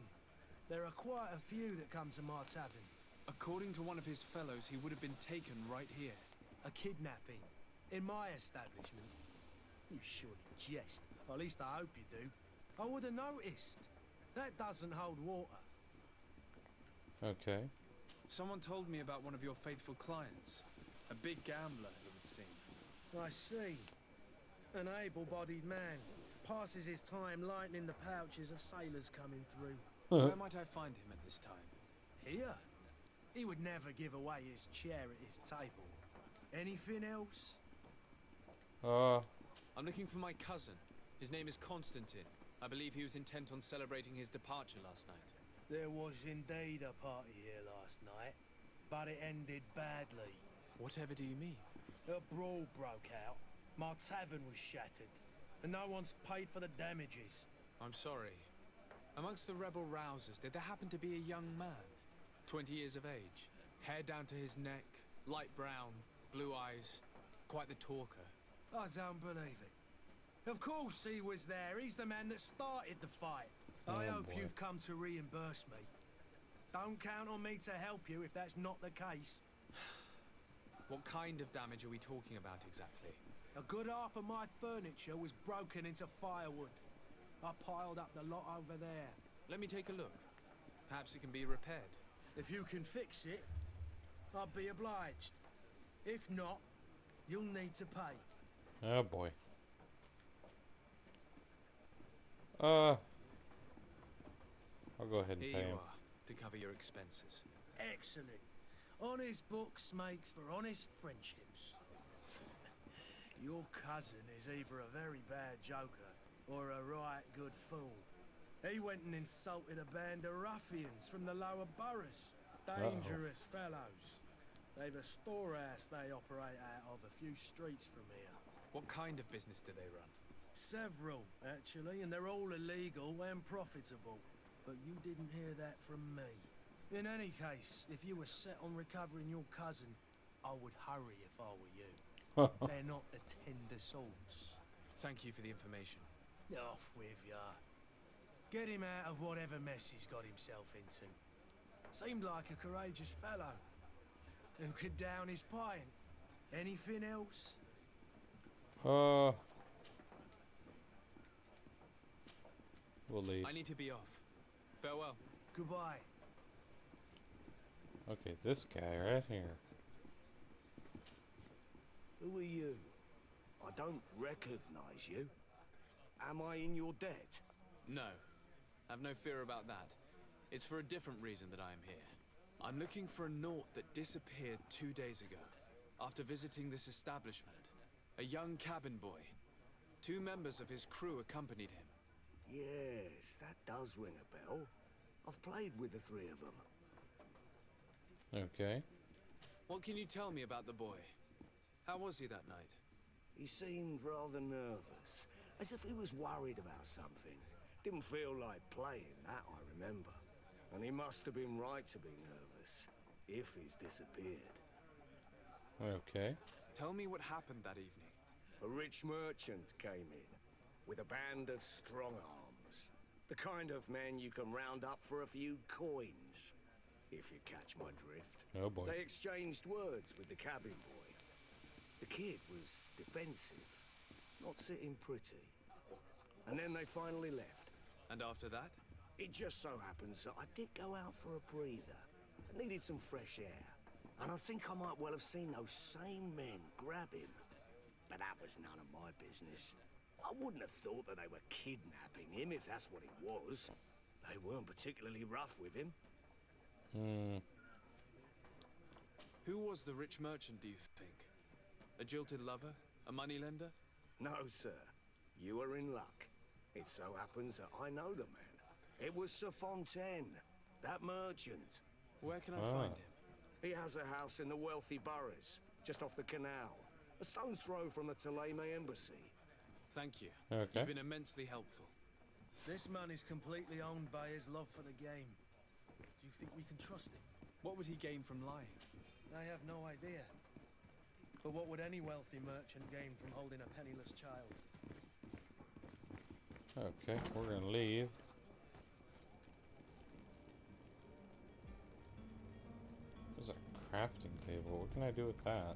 There are quite a few that come to my tavern. According to one of his fellows, he would have been taken right here. A kidnapping? In my establishment? You surely jest. Or at least I hope you do. I would have noticed. That doesn't hold water. Okay. Someone told me about one of your faithful clients. A big gambler, it would seem. I see. An able-bodied man. Passes his time lightening the pouches of sailors coming through. Where might I find him at this time? Here? He would never give away his chair at his table. Anything else? I'm looking for my cousin. His name is Constantine. I believe he was intent on celebrating his departure last night. There was indeed a party here last night, but it ended badly. Whatever do you mean? A brawl broke out. My tavern was shattered, and no one's paid for the damages. I'm sorry. Amongst the rebel rousers, did there happen to be a young man? 20 years of age, hair down to his neck, light brown, blue eyes, quite the talker. I don't believe it. Of course he was there. He's the man that started the fight. I hope you've come to reimburse me. Don't count on me to help you if that's not the case. What kind of damage are we talking about exactly? A good half of my furniture was broken into firewood. I piled up the lot over there. Let me take a look. Perhaps it can be repaired. If you can fix it, I'll be obliged. If not, you'll need to pay. Oh boy. I'll go ahead and Here pay you him. are, to cover your expenses. Excellent. Honest books makes for honest friendships. Your cousin is either a very bad joker or a right good fool. He went and insulted a band of ruffians from the lower boroughs. Dangerous fellows. They've a storehouse they operate out of a few streets from here. What kind of business do they run? Several, actually, and they're all illegal and profitable. But you didn't hear that from me. In any case, if you were set on recovering your cousin, I would hurry if I were you. They're not the tender sorts. Thank you for the information. Off with ya. Get him out of whatever mess he's got himself into. Seemed like a courageous fellow who could down his pint. Anything else? We'll leave. I need to be off. Farewell. Goodbye. Okay, this guy right here. Who are you? I don't recognize you. Am I in your debt? No. Have no fear about that. It's for a different reason that I am here. I'm looking for a Naut that disappeared 2 days ago, after visiting this establishment. A young cabin boy. 2 members of his crew accompanied him. Yes, that does ring a bell. I've played with the 3 of them. Okay. What can you tell me about the boy? How was he that night? He seemed rather nervous, as if he was worried about something. Didn't feel like playing, that I remember. And he must have been right to be nervous, if he's disappeared. Okay. Tell me what happened that evening. A rich merchant came in, with a band of strong arms. The kind of men you can round up for a few coins, if you catch my drift. Oh boy. They exchanged words with the cabin boy. The kid was defensive, not sitting pretty. And then they finally left. And after that? It just so happens that I did go out for a breather. I needed some fresh air. And I think I might well have seen those same men grab him. But that was none of my business. I wouldn't have thought that they were kidnapping him, if that's what it was. They weren't particularly rough with him. Who was the rich merchant, do you think? A jilted lover? A moneylender? No, sir. You are in luck. It so happens that I know the man. It was Sir Fontaine, that merchant. Where can I find him? He has a house in the wealthy boroughs, just off the canal. A stone's throw from the Thélème embassy. Thank you. Okay. You've been immensely helpful. This man is completely owned by his love for the game. Do you think we can trust him? What would he gain from lying? I have no idea. But what would any wealthy merchant gain from holding a penniless child? Okay, we're gonna leave. There's a crafting table. What can I do with that?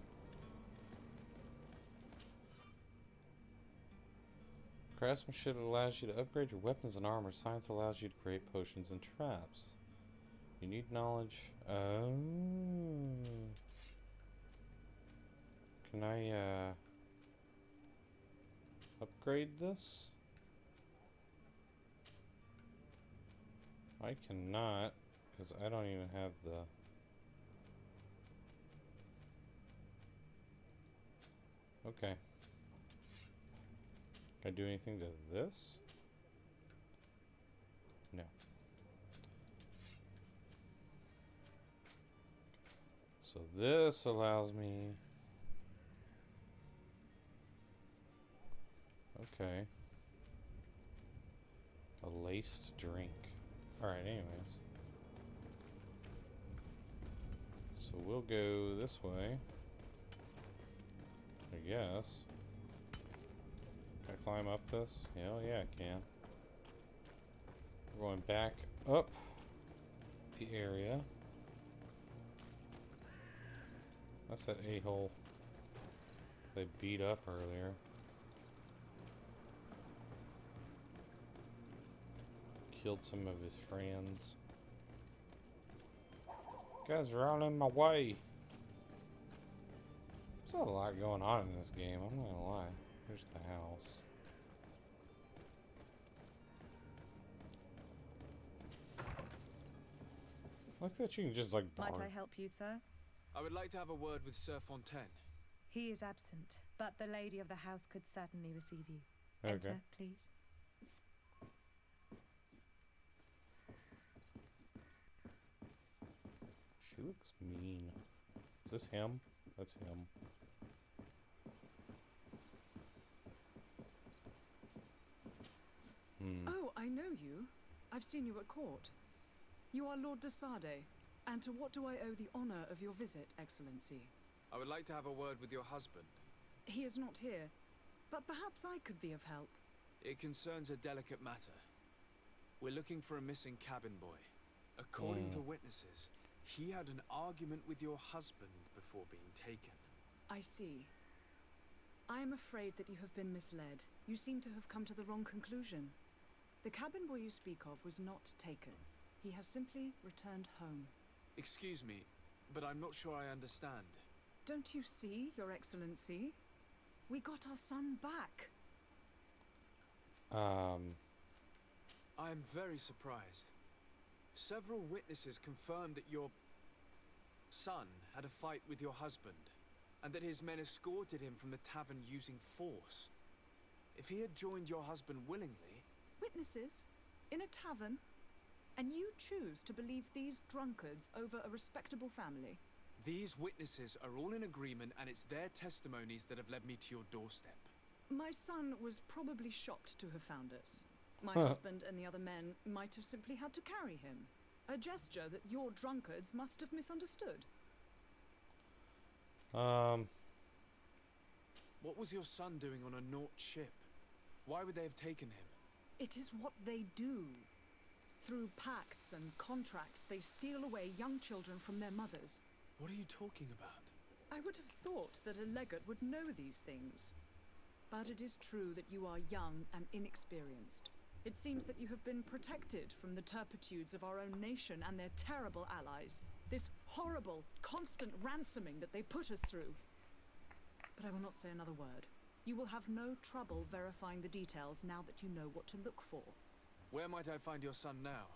Craftsmanship allows you to upgrade your weapons and armor. Science allows you to create potions and traps. You need knowledge. Oh. Can I upgrade this? I cannot, because I don't even have the... Okay. Can I do anything to this? No. So this allows me... Okay. A laced drink. Alright, anyways. So we'll go this way. I guess. Can I climb up this? Hell yeah, I can. We're going back up the area. That's that a-hole they beat up earlier. Killed some of his friends. You guys are all in my way. There's a lot going on in this game, I'm not gonna lie. Here's the house. Like that you can just like Might I help you, sir? I would like to have a word with Sir Fontaine. He is absent, but the lady of the house could certainly receive you. Okay. Enter, please. She looks mean. Is this him? That's him. Oh, I know you. I've seen you at court. You are Lord de Sade. And to what do I owe the honor of your visit, Excellency? I would like to have a word with your husband. He is not here, but perhaps I could be of help. It concerns a delicate matter. We're looking for a missing cabin boy. According to witnesses, he had an argument with your husband before being taken. I see. I am afraid that you have been misled. You seem to have come to the wrong conclusion. The cabin boy you speak of was not taken. He has simply returned home. Excuse me, but I'm not sure I understand. Don't you see, Your Excellency? We got our son back. I am very surprised. Several witnesses confirmed that your son had a fight with your husband, and that his men escorted him from the tavern using force. If he had joined your husband willingly... Witnesses? In a tavern? And you choose to believe these drunkards over a respectable family? These witnesses are all in agreement, and it's their testimonies that have led me to your doorstep. My son was probably shocked to have found us. My husband and the other men might have simply had to carry him. A gesture that your drunkards must have misunderstood. What was your son doing on a Naut ship? Why would they have taken him? It is what they do. Through pacts and contracts, they steal away young children from their mothers. What are you talking about? I would have thought that a legate would know these things. But it is true that you are young and inexperienced. It seems that you have been protected from the turpitudes of our own nation and their terrible allies. This horrible, constant ransoming that they put us through. But I will not say another word. You will have no trouble verifying the details now that you know what to look for. Where might I find your son now?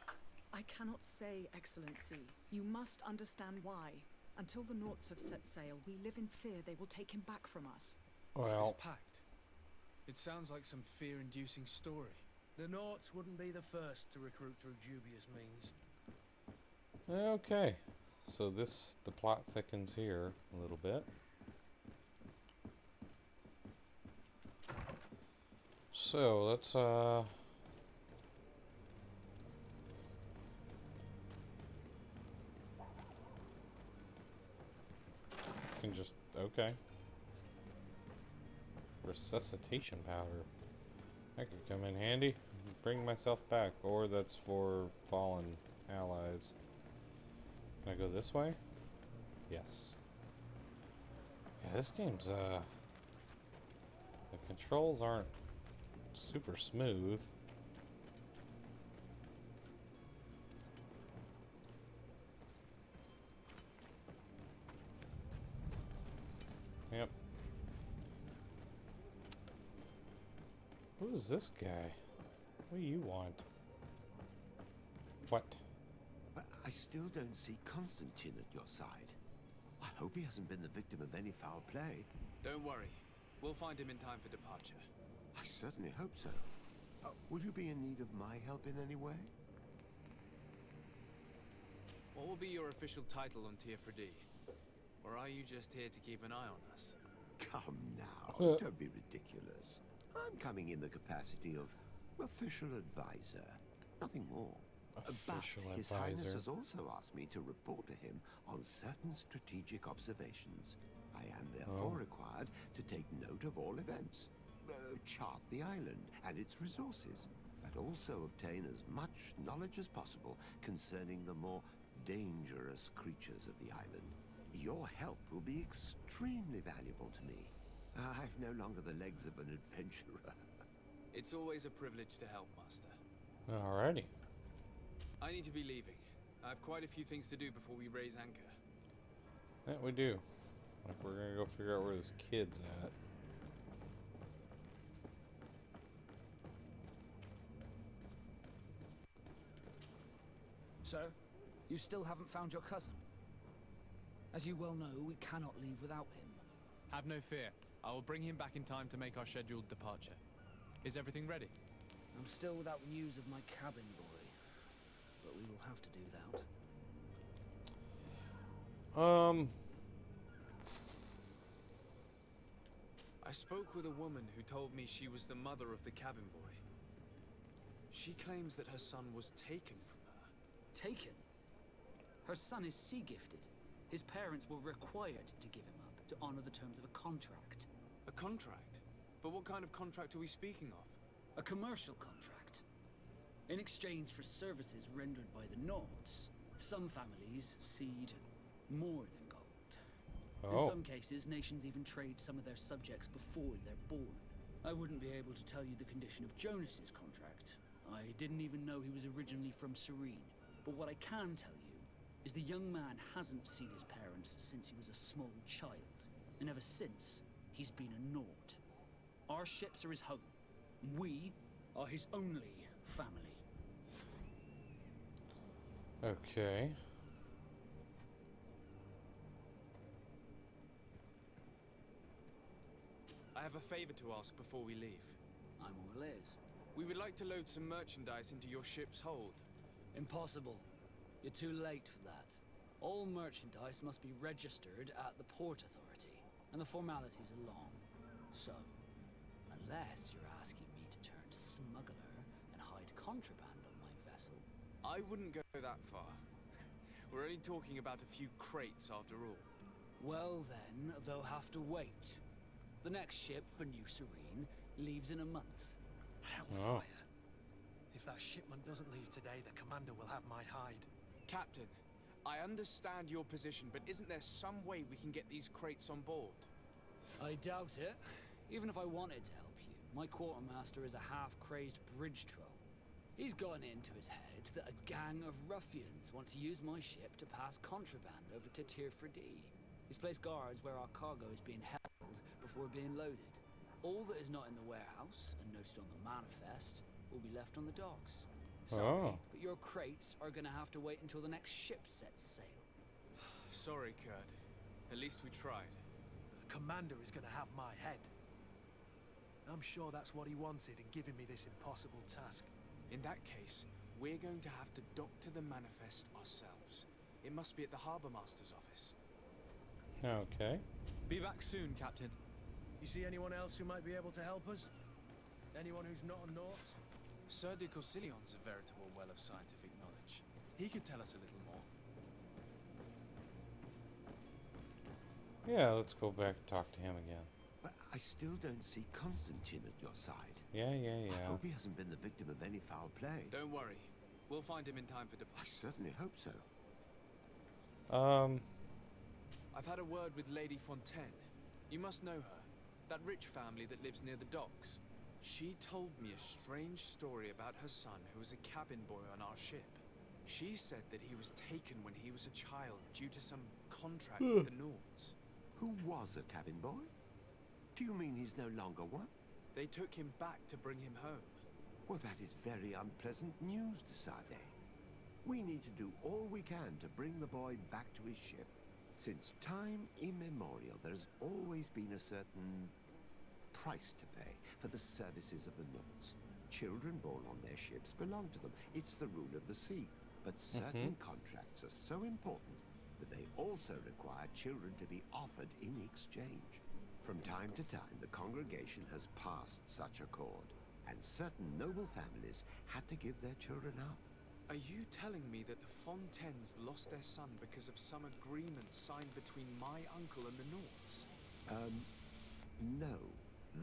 I cannot say, Excellency. You must understand why. Until the Nauts have set sail, we live in fear they will take him back from us. Well... This pact. It sounds like some fear-inducing story. The Nauts wouldn't be the first to recruit through dubious means. Okay. So the plot thickens here a little bit. So let's can just okay. Resuscitation powder. That could come in handy. Bring myself back, or that's for fallen allies. Can I go this way? Yes. Yeah, this game's the controls aren't super smooth. Yep. Who is this guy? What do you want? What? But I still don't see Constantine at your side. I hope he hasn't been the victim of any foul play. Don't worry. We'll find him in time for departure. I certainly hope so. Would you be in need of my help in any way? What will be your official title on Teofredi? Or are you just here to keep an eye on us? Come now, don't be ridiculous. I'm coming in the capacity of official advisor, nothing more. Official but His advisor. Highness has also asked me to report to him on certain strategic observations. I am therefore required to take note of all events, chart the island and its resources, but also obtain as much knowledge as possible concerning the more dangerous creatures of the island. Your help will be extremely valuable to me. I've no longer the legs of an adventurer. It's always a privilege to help, Master. Alrighty. I need to be leaving. I have quite a few things to do before we raise anchor. That we do. Like we're gonna go figure out where this kid's at. So, you still haven't found your cousin? As you well know, we cannot leave without him. Have no fear. I will bring him back in time to make our scheduled departure. Is everything ready? I'm still without news of my cabin boy, but we will have to do that. I spoke with a woman who told me she was the mother of the cabin boy. She claims that her son was taken from her. Taken? Her son is sea-gifted. His parents were required to give him up to honor the terms of a contract. A contract? But what kind of contract are we speaking of? A commercial contract. In exchange for services rendered by the Nords, some families cede more than gold. In some cases, nations even trade some of their subjects before they're born. I wouldn't be able to tell you the condition of Jonas's contract. I didn't even know he was originally from Serene. But what I can tell you is the young man hasn't seen his parents since he was a small child. And ever since, he's been a Nord. Our ships are his home. We are his only family. Okay. I have a favor to ask before we leave. I'm all ears. We would like to load some merchandise into your ship's hold. Impossible. You're too late for that. All merchandise must be registered at the Port Authority, and the formalities are long. So, unless you're asking me to turn smuggler and hide contraband on my vessel... I wouldn't go that far. We're only talking about a few crates after all. Well then, they'll have to wait. The next ship for New Serene leaves in a month. Hellfire. If that shipment doesn't leave today, the commander will have my hide. Captain, I understand your position, but isn't there some way we can get these crates on board? I doubt it. Even if I wanted to help you, my quartermaster is a half-crazed bridge troll. He's gotten it into his head that a gang of ruffians want to use my ship to pass contraband over to Tier 4D. He's placed guards where our cargo is being held before being loaded. All that is not in the warehouse and noted on the manifest will be left on the docks. Sorry, but your crates are gonna have to wait until the next ship sets sail. Sorry, Kurt. At least we tried. The commander is gonna have my head. I'm sure that's what he wanted in giving me this impossible task. In that case, we're going to have to doctor the manifest ourselves. It must be at the Harbour Master's office. Okay. Be back soon, Captain. You see anyone else who might be able to help us? Anyone who's not a Nort? Sir de Corsillion's a veritable well of scientific knowledge. He could tell us a little more. Yeah, let's go back and talk to him again. But I still don't see Constantine at your side. Yeah. I hope he hasn't been the victim of any foul play. Don't worry. We'll find him in time for departure. I certainly hope so. I've had a word with Lady Fontaine. You must know her. That rich family that lives near the docks. She told me a strange story about her son who was a cabin boy on our ship. She said that he was taken when he was a child due to some contract with the Nords. Who was a cabin boy? Do you mean he's no longer one? They took him back to bring him home. Well, that is very unpleasant news, de Sade. We need to do all we can to bring the boy back to his ship. Since time immemorial, there's always been a certain price to pay for the services of the Nords. Children born on their ships belong to them. It's the rule of the sea. But certain contracts are so important that they also require children to be offered in exchange. From time to time, the congregation has passed such accord, and certain noble families had to give their children up. Are you telling me that the Fontaines lost their son because of some agreement signed between my uncle and the Nords? No.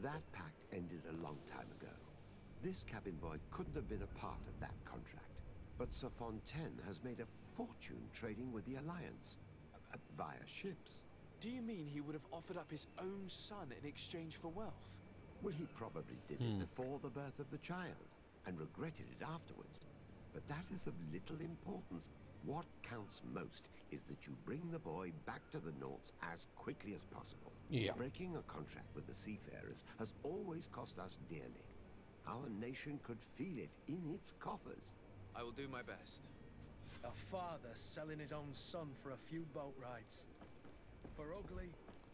That pact ended a long time ago. This cabin boy couldn't have been a part of that contract. But Sir Fontaine has made a fortune trading with the Alliance, via ships. Do you mean he would have offered up his own son in exchange for wealth? Well, he probably did it before the birth of the child, and regretted it afterwards. But that is of little importance. What counts most is that you bring the boy back to the Nords as quickly as possible. Yeah. Breaking a contract with the seafarers has always cost us dearly. Our nation could feel it in its coffers. I will do my best. A father selling his own son for a few boat rides. For ugly,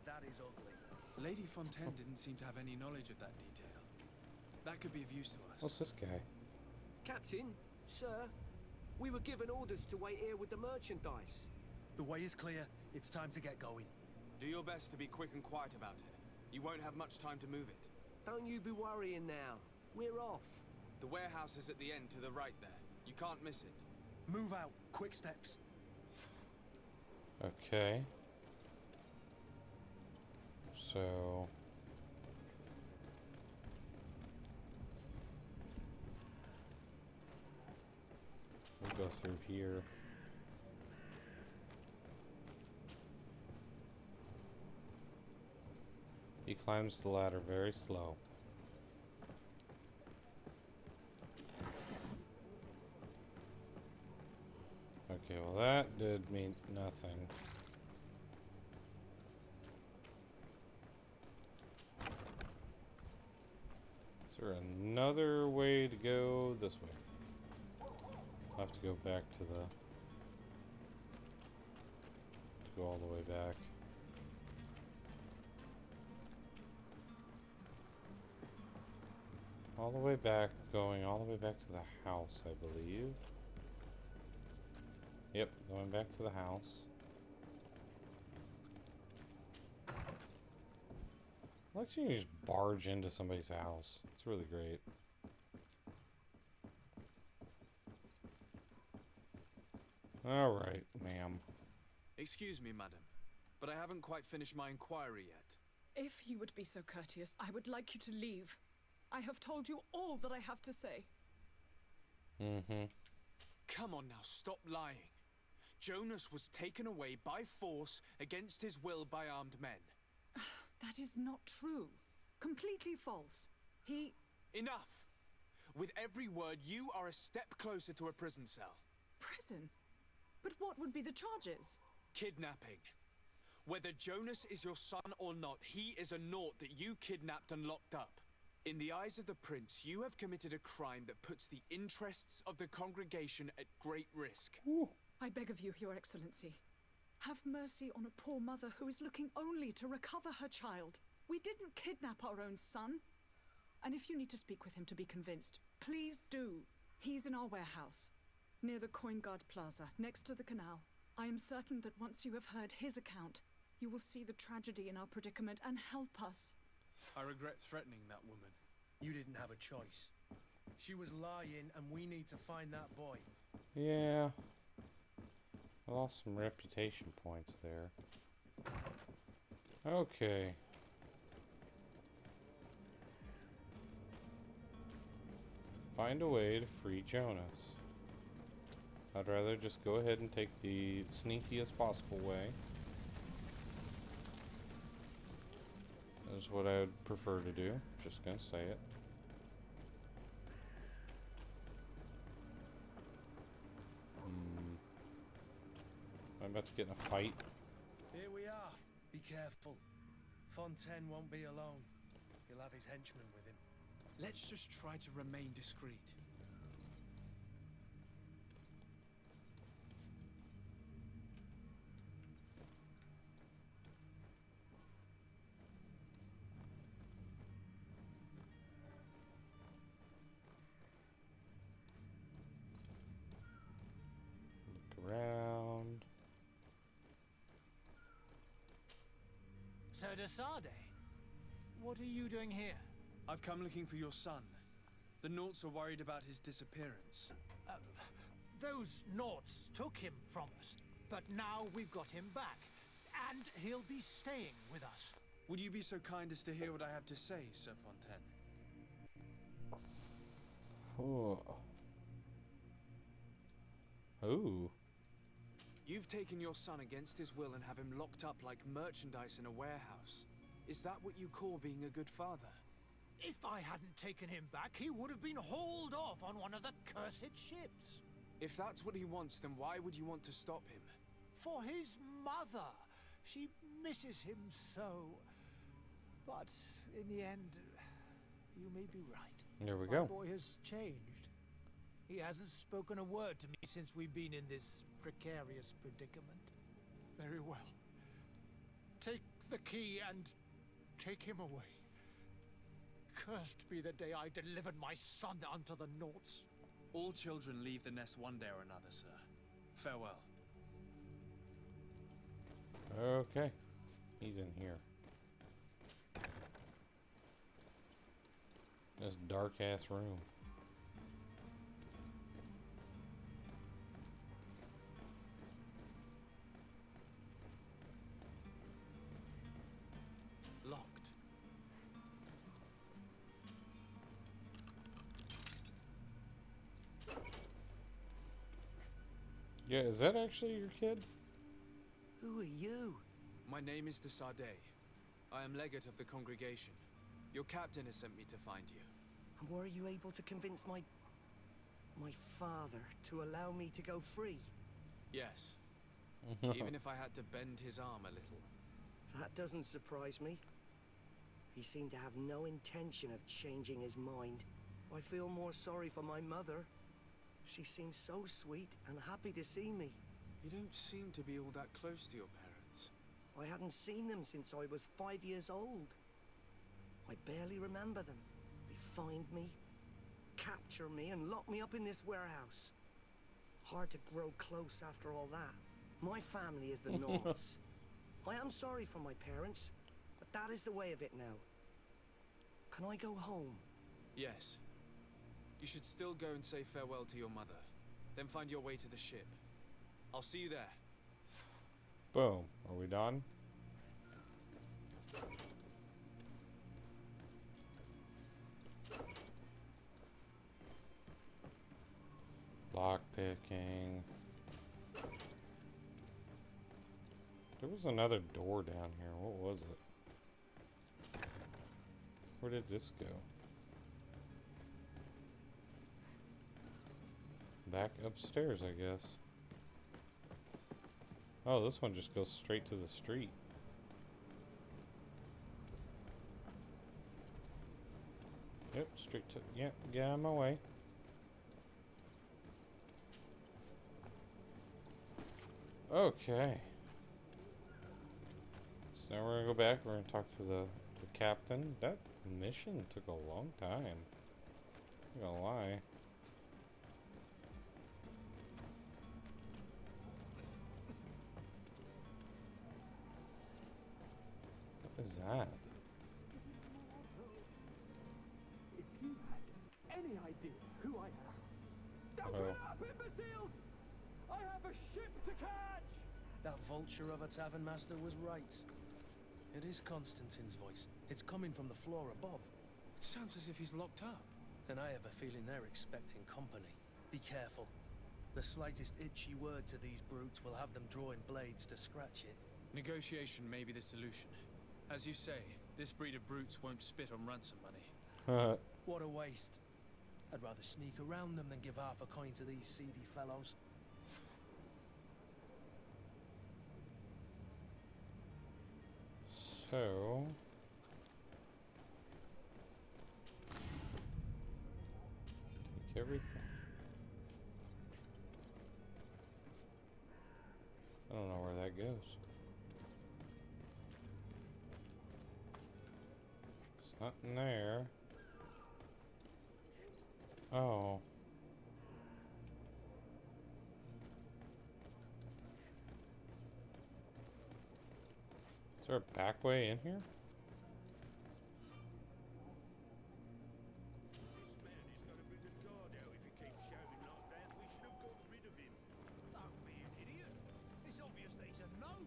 that is ugly. Lady Fontaine didn't seem to have any knowledge of that detail. That could be of use to us. What's this guy? Captain, sir, we were given orders to wait here with the merchandise. The way is clear. It's time to get going. Do your best to be quick and quiet about it. You won't have much time to move it. Don't you be worrying now. We're off. The warehouse is at the end to the right there. You can't miss it. Move out. Quick steps. Okay. So... go through here. He climbs the ladder very slow. Okay, well that did mean nothing. Is there another way to go? This way. I'll have to go back to the... to go all the way back. All the way back, going all the way back to the house, I believe. Yep, going back to the house. I like you can just barge into somebody's house. It's really great. Alright, ma'am. Excuse me, madam, but I haven't quite finished my inquiry yet. If you would be so courteous, I would like you to leave. I have told you all that I have to say. Mm-hmm. Come on now, stop lying. Jonas was taken away by force against his will by armed men. That is not true. Completely false. He... Enough! With every word, you are a step closer to a prison cell. Prison? But what would be the charges? Kidnapping. Whether Jonas is your son or not, he is a naught that you kidnapped and locked up. In the eyes of the prince, you have committed a crime that puts the interests of the congregation at great risk. Ooh. I beg of you, Your Excellency. Have mercy on a poor mother who is looking only to recover her child. We didn't kidnap our own son. And if you need to speak with him to be convinced, please do. He's in our warehouse, near the Coin Guard Plaza, next to the canal. I am certain that once you have heard his account, you will see the tragedy in our predicament and help us. I regret threatening that woman. You didn't have a choice. She was lying, and we need to find that boy. Yeah. I lost some reputation points there. Okay. Find a way to free Jonas. I'd rather just go ahead and take the sneakiest possible way. That's what I would prefer to do. Just gonna say it. I'm about to get in a fight. Here we are. Be careful. Fontaine won't be alone. He'll have his henchmen with him. Let's just try to remain discreet. Look around. Sir Desade, what are you doing here? I've come looking for your son. The Naughts are worried about his disappearance. Those Naughts took him from us, but now we've got him back, and he'll be staying with us. Would you be so kind as to hear what I have to say, Sir Fontaine? Oh. Ooh. You've taken your son against his will and have him locked up like merchandise in a warehouse. Is that what you call being a good father? If I hadn't taken him back, he would have been hauled off on one of the cursed ships. If that's what he wants, then why would you want to stop him? For his mother. She misses him so. But in the end, you may be right. There we My go. boy has changed. He hasn't spoken a word to me since we've been in this precarious predicament. Very well. Take the key and take him away. Cursed be the day I delivered my son unto the Naughts. All children leave the nest one day or another, sir. Farewell. Okay. He's in here. This dark ass room. Locked. Yeah, is that actually your kid? Who are you? My name is the Sade. I am legate of the congregation. Your captain has sent me to find you. And were you able to convince my father to allow me to go free? Yes. Even if I had to bend his arm a little. That doesn't surprise me. He seemed to have no intention of changing his mind. I feel more sorry for my mother. She seems so sweet and happy to see me. You don't seem to be all that close to your parents. I hadn't seen them since I was 5 years old. I barely remember them. They find me, capture me, and lock me up in this warehouse. Hard to grow close after all that. My family is the Nords. I am sorry for my parents, but that is the way of it now. Can I go home? Yes. You should still go and say farewell to your mother. Then find your way to the ship. I'll see you there. Boom. Are we done? Lock picking. There was another door down here. What was it? Where did this go? Back upstairs, I guess. Oh, this one just goes straight to the street. Yep, straight to... Yep, get out of my way. Okay. So now we're gonna go back. We're gonna talk to the captain. That mission took a long time. I'm not gonna lie. What is that? If you had any idea who I am, don't Oh. get up, imbeciles! I have a ship to catch! That vulture of a tavern master was right. It is Constantine's voice. It's coming from the floor above. It sounds as if he's locked up. And I have a feeling they're expecting company. Be careful. The slightest itchy word to these brutes will have them drawing blades to scratch it. Negotiation may be the solution. As you say, this breed of brutes won't spit on ransom money. What a waste. I'd rather sneak around them than give half a coin to these seedy fellows. So... take everything. I don't know where that goes. It's not in there. Oh. Is there a back way in here? Don't be an idiot. It's obvious that he's a noble,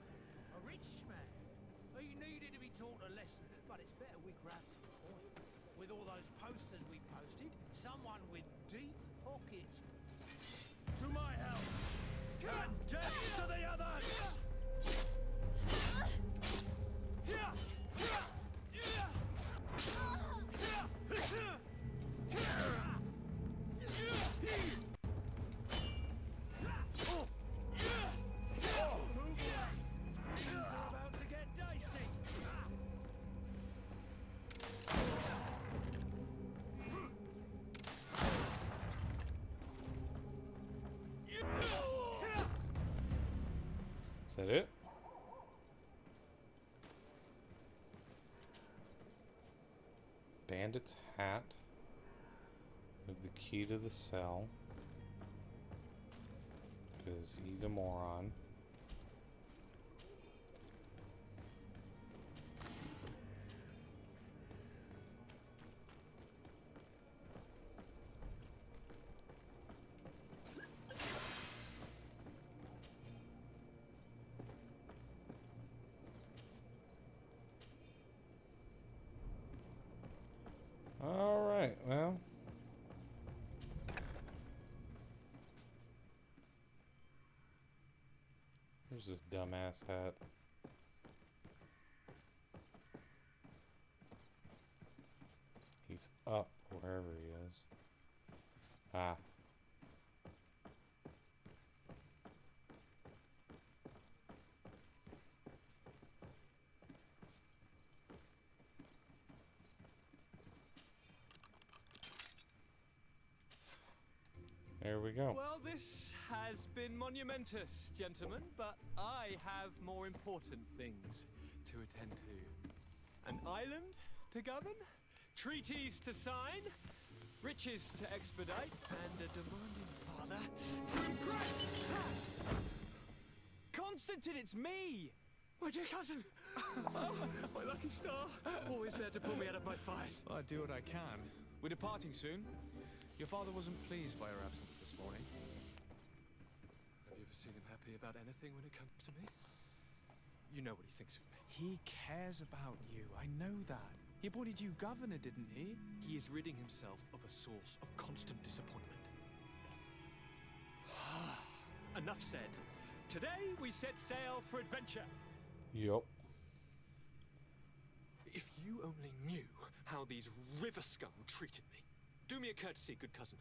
a rich man. He needed to be taught a lesson, but it's better we grab some coin. With all those posters we posted, someone with deep pockets. To my help! And death to the others! Things are about to get dicey. Is that it? Bandit's hat. With the key to the cell. Because he's a moron. Alright, well. Where's this dumbass hat? He's up wherever he is. Ah. There we go. Well, this has been monumentous, gentlemen, but I have more important things to attend to. An island to govern, treaties to sign, riches to expedite, and a demanding father to impress. Constantine, it's me! My dear cousin! Oh, my lucky star! Always there to pull me out of my fires. Well, I do what I can. We're departing soon. Your father wasn't pleased by your absence this morning. Have you ever seen him happy about anything when it comes to me? You know what he thinks of me. He cares about you, I know that. He appointed you governor, didn't he? He is ridding himself of a source of constant disappointment. Enough said. Today we set sail for adventure. Yup. If you only knew how these river scum treated me. Do me a courtesy, good cousin.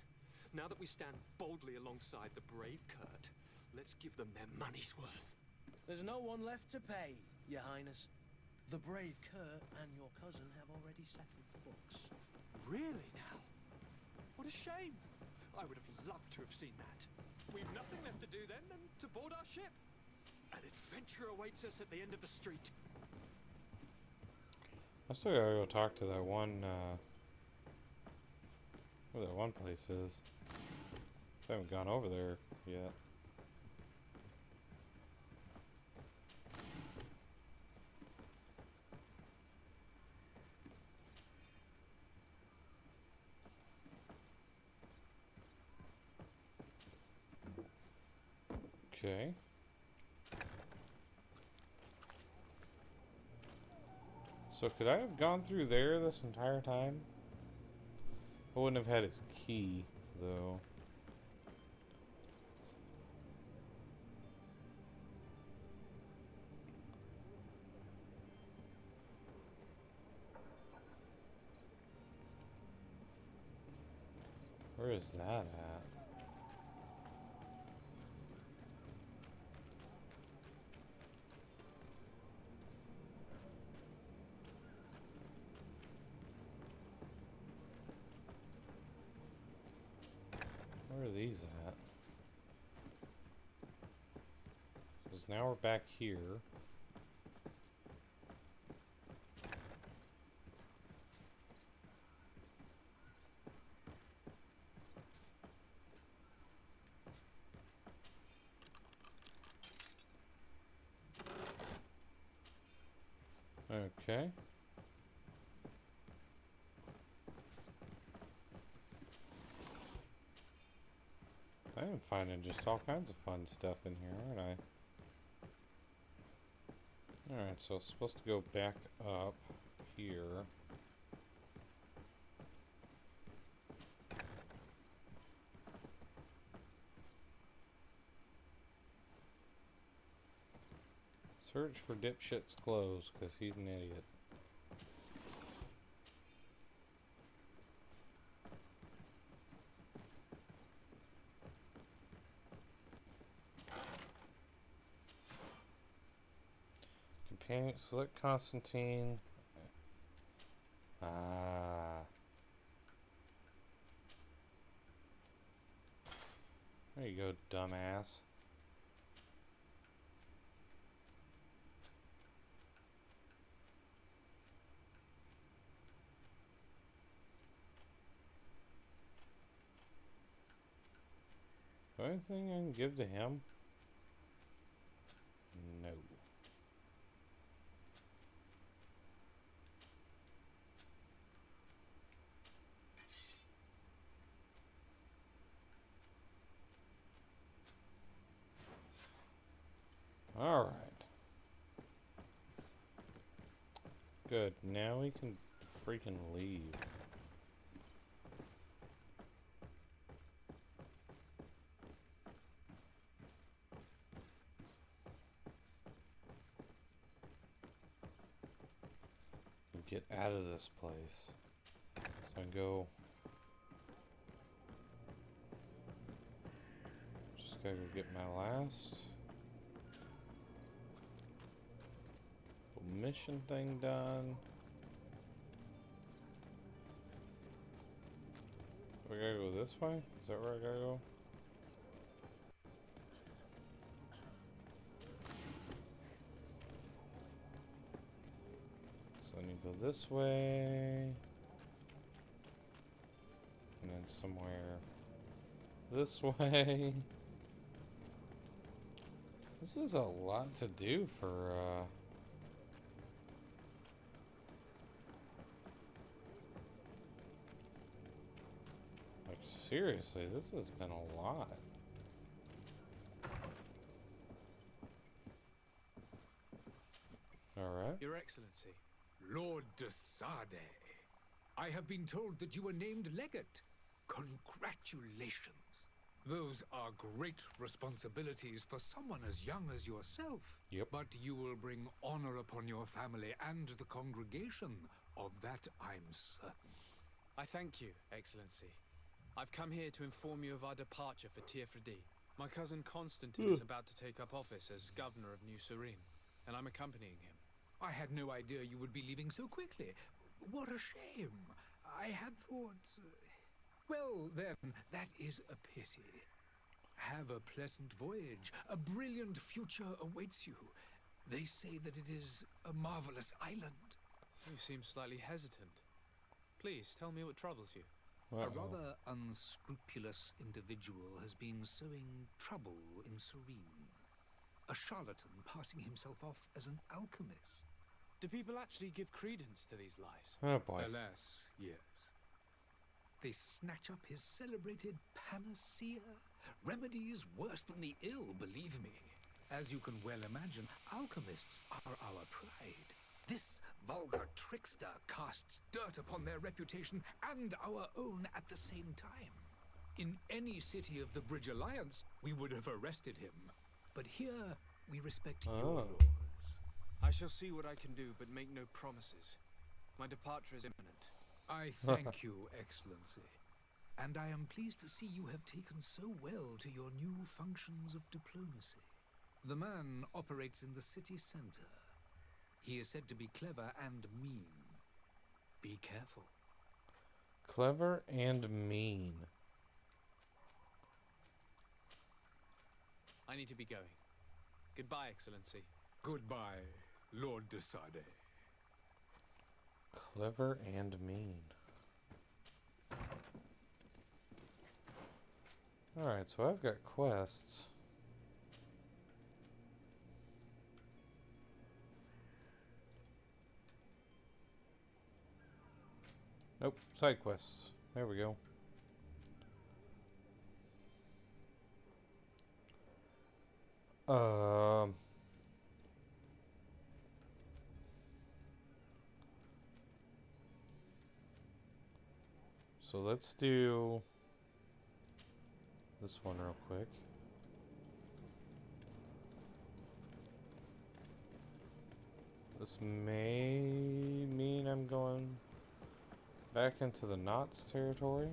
Now that we stand boldly alongside the brave Kurt, let's give them their money's worth. There's no one left to pay, Your Highness. The brave Kurt and your cousin have already settled the books. Really now? What a shame. I would have loved to have seen that. We've nothing left to do then than to board our ship. An adventure awaits us at the end of the street. I still gotta go talk to that one, where that one place is. I haven't gone over there yet. Okay. So could I have gone through there this entire time? I wouldn't have had his key, though. Where is that at? Where are these at? Because now we're back here. Okay. I am finding just all kinds of fun stuff in here, aren't I? Alright, so I'm supposed to go back up here. Search for dipshit's clothes, because he's an idiot. Companion, select Constantine. Ah. There you go, dumbass. Anything I can give to him? No. All right. Good. Now we can freaking leave. get out of this place. So I can go. Just gotta go get my last little mission thing done. Do I gotta go this way? Is that where I gotta go? So I need to go this way. And then somewhere this way. This is a lot to do for, like, seriously, this has been a lot. Alright. Your Excellency. Lord de Sade, I have been told that you were named legate. Congratulations. Those are great responsibilities for someone as young as yourself. Yep. But you will bring honor upon your family and the congregation. Of that I'm certain. I thank you, Excellency. I've come here to inform you of our departure for Tirfredi. My cousin Constantine is about to take up office as governor of New Serene, and I'm accompanying him. I had no idea you would be leaving so quickly. What a shame. I had thought... Well, then, that is a pity. Have a pleasant voyage. A brilliant future awaits you. They say that it is a marvelous island. You seem slightly hesitant. Please, tell me what troubles you. A rather unscrupulous individual has been sowing trouble in Serene. A charlatan passing himself off as an alchemist. Do people actually give credence to these lies? Oh boy. Alas, yes. They snatch up his celebrated panacea. Remedies worse than the ill, believe me. As you can well imagine, alchemists are our pride. This vulgar trickster casts dirt upon their reputation and our own at the same time. In any city of the Bridge Alliance, we would have arrested him. But here, we respect your laws. I shall see what I can do, but make no promises. My departure is imminent. I thank you, Excellency. And I am pleased to see you have taken so well to your new functions of diplomacy. The man operates in the city center. He is said to be clever and mean. Be careful. Clever and mean. I need to be going. Goodbye, Excellency. Goodbye, Lord de Sade. Clever and mean. Alright, so I've got quests. Nope, side quests. There we go. So let's do this one real quick. This may mean I'm going back into the Knots territory.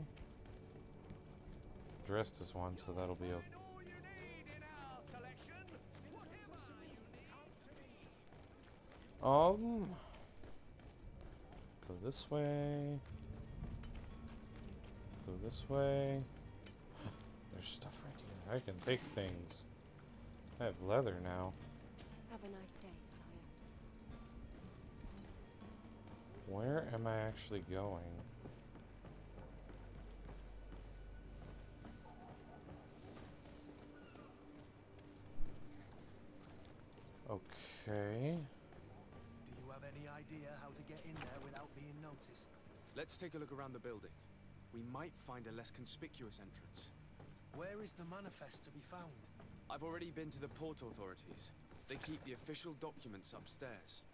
Dressed as one, so that'll be okay. Go this way. Go this way. There's stuff right here. I can take things. I have leather now. Have a nice day, sire. Where am I actually going? Okay. Do you have any idea how to get in there without being noticed? Let's take a look around the building. We might find a less conspicuous entrance. Where is the manifest to be found? I've already been to the port authorities. They keep the official documents upstairs.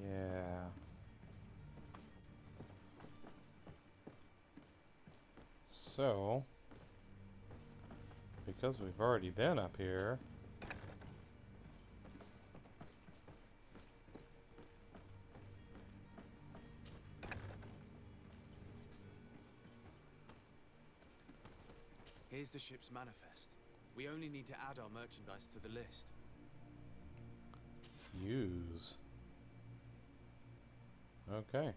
Yeah. So because we've already been up here. Here's the ship's manifest. We only need to add our merchandise to the list. Use. Okay.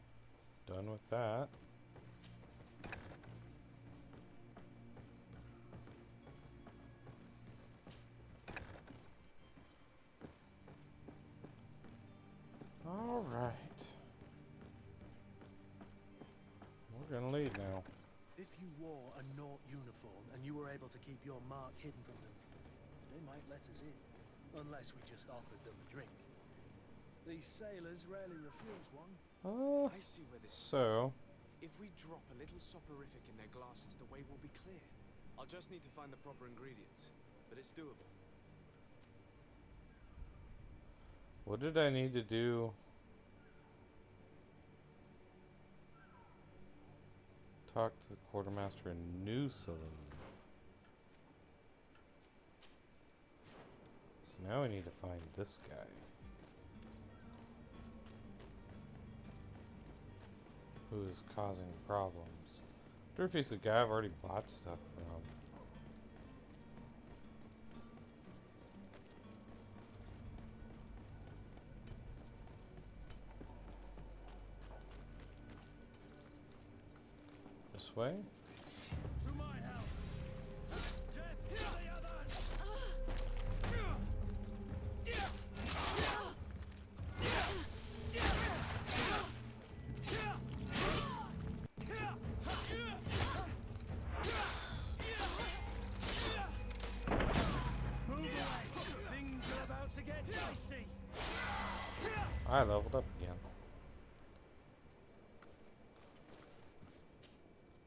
Done with that. All right. We're gonna leave now. If you wore a Naut uniform and you were able to keep your mark hidden from them, they might let us in. Unless we just offered them a drink. These sailors rarely refuse one. I see where this So If we drop a little soporific in their glasses, the way will be clear. I'll just need to find the proper ingredients, but it's doable. what did I need to do? Talk to the quartermaster in New Saloon. So now we need to find this guy. Who is causing problems. I wonder if he's the guy I've already bought stuff from. This way? To my help! Death to the others! Move away! Things are about to get dicey! I leveled up again.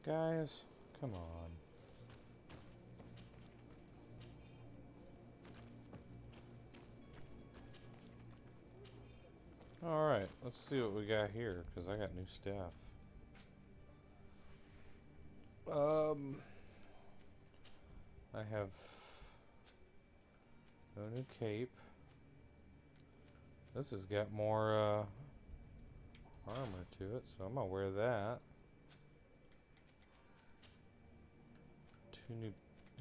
Guys, come on. Alright, let's see what we got here, because I got new stuff. I have no new cape. This has got more armor to it, so I'm gonna wear that. I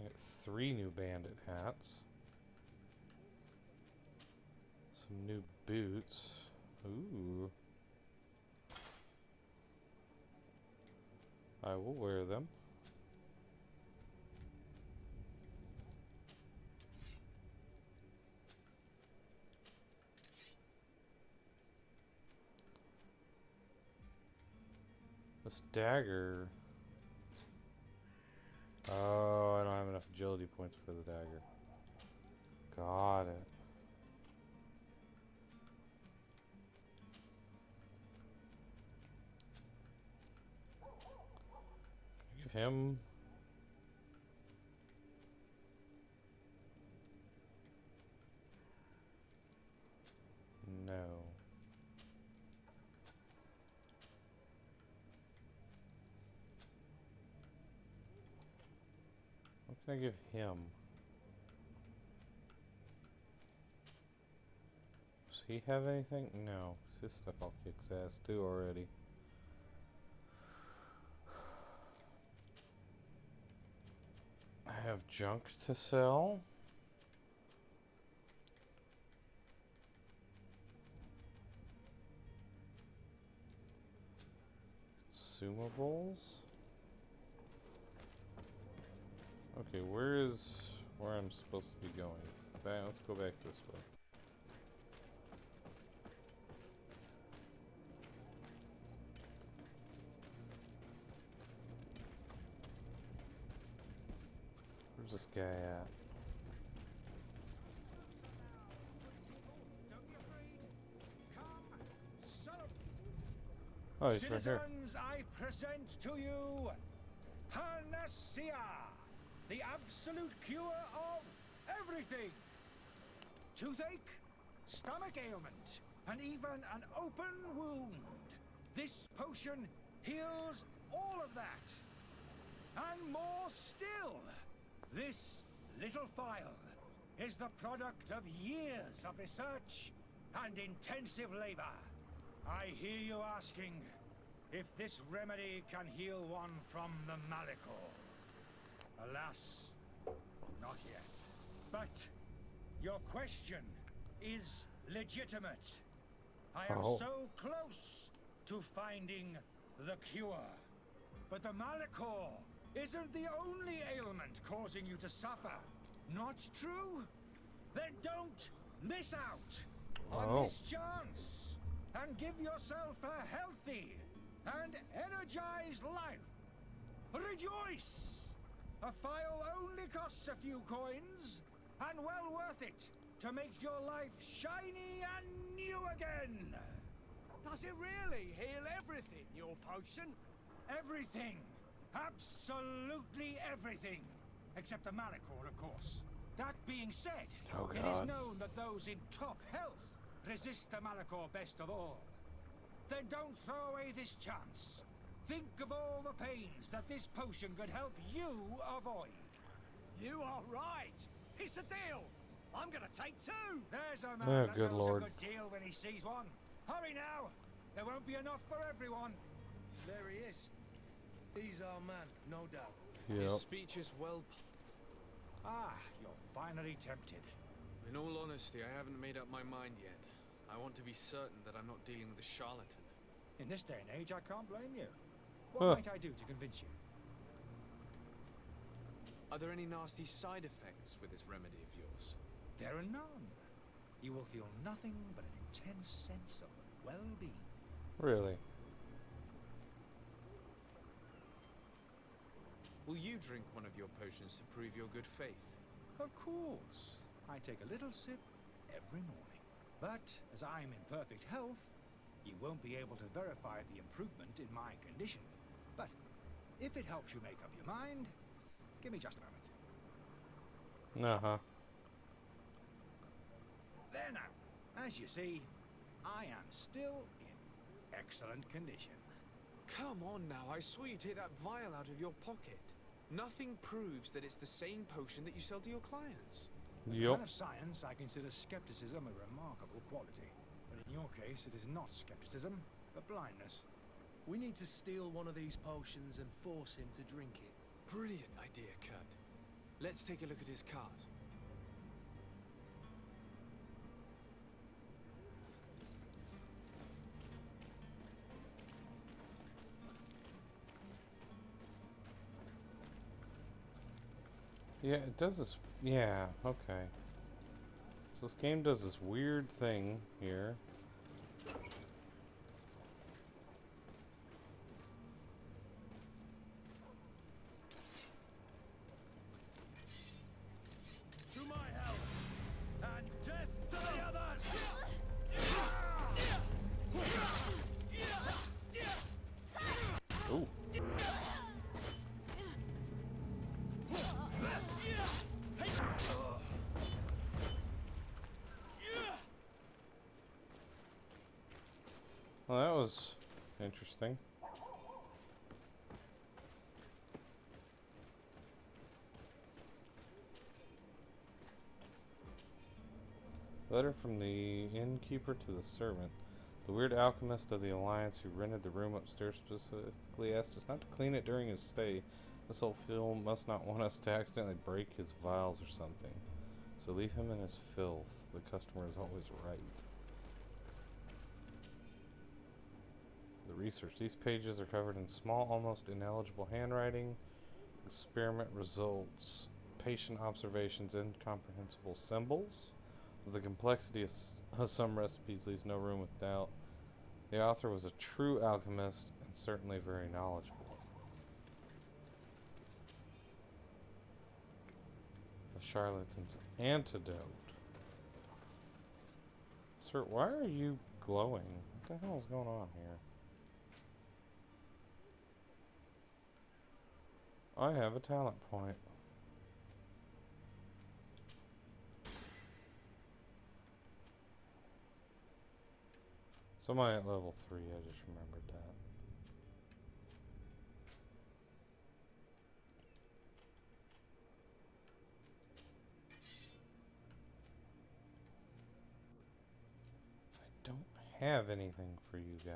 got 3 new bandit hats. Some new boots. Ooh. I will wear them. This dagger. Oh, I don't have enough agility points for the dagger. Got it. Give him. No. What can I give him? Does he have anything? No, 'cause his stuff all kicks ass too already. I have junk to sell. Consumables. Okay, where I'm supposed to be going? Let's go back this way. Where's this guy at? Oh, he's right here. Citizens, I present to you Panacea, the absolute cure of everything. Toothache, stomach ailment, and even an open wound. This potion heals all of that. And more still. This little phial is the product of years of research and intensive labor. I hear you asking if this remedy can heal one from the Malachor. Alas, not yet. But your question is legitimate. I am so close to finding the cure. But the Malachor isn't the only ailment causing you to suffer. Not true? Then don't miss out on this chance and give yourself a healthy and energized life. Rejoice! A phial only costs a few coins, and well worth it to make your life shiny and new again. Does it really heal everything, your potion? Everything. Absolutely everything. Except the Malachor, of course. That being said, it is known that those in top health resist the Malachor best of all. Then don't throw away this chance. Think of all the pains that this potion could help you avoid. You are right. It's a deal. I'm gonna take two. There's a man that knows a good deal when he sees one. Hurry now. There won't be enough for everyone. There he is. He's our man, no doubt. His speech is well... Ah, you're finally tempted. In all honesty, I haven't made up my mind yet. I want to be certain that I'm not dealing with a charlatan. In this day and age, I can't blame you. What might I do to convince you? Are there any nasty side effects with this remedy of yours? There are none. You will feel nothing but an intense sense of well-being. Really? Will you drink one of your potions to prove your good faith? Of course. I take a little sip every morning. But as I'm in perfect health, you won't be able to verify the improvement in my condition. But if it helps you make up your mind, give me just a moment. Uh-huh. There now. As you see, I am still in excellent condition. Come on now, I swear you take that vial out of your pocket. Nothing proves that it's the same potion that you sell to your clients. As a man of science, I consider skepticism a remarkable quality. But in your case, it is not skepticism, but blindness. We need to steal one of these potions and force him to drink it. Brilliant idea, Kurt. Let's take a look at his cart. Yeah, it does this. Yeah, okay. So this game does this weird thing here. To my health and death to the others! Ooh. Well, that was interesting. Letter from the innkeeper to the servant. The weird alchemist of the Alliance who rented the room upstairs specifically asked us not to clean it during his stay. This old fool must not want us to accidentally break his vials or something. So leave him in his filth. The customer is always right. The research. These pages are covered in small, almost ineligible handwriting. Experiment results. Patient observations. Incomprehensible symbols. The complexity of some recipes leaves no room with doubt. The author was a true alchemist and certainly very knowledgeable. The charlatan's antidote. Sir, why are you glowing? What the hell is going on here? I have a talent point. So am I at level 3? I just remembered that. have anything for you, guy.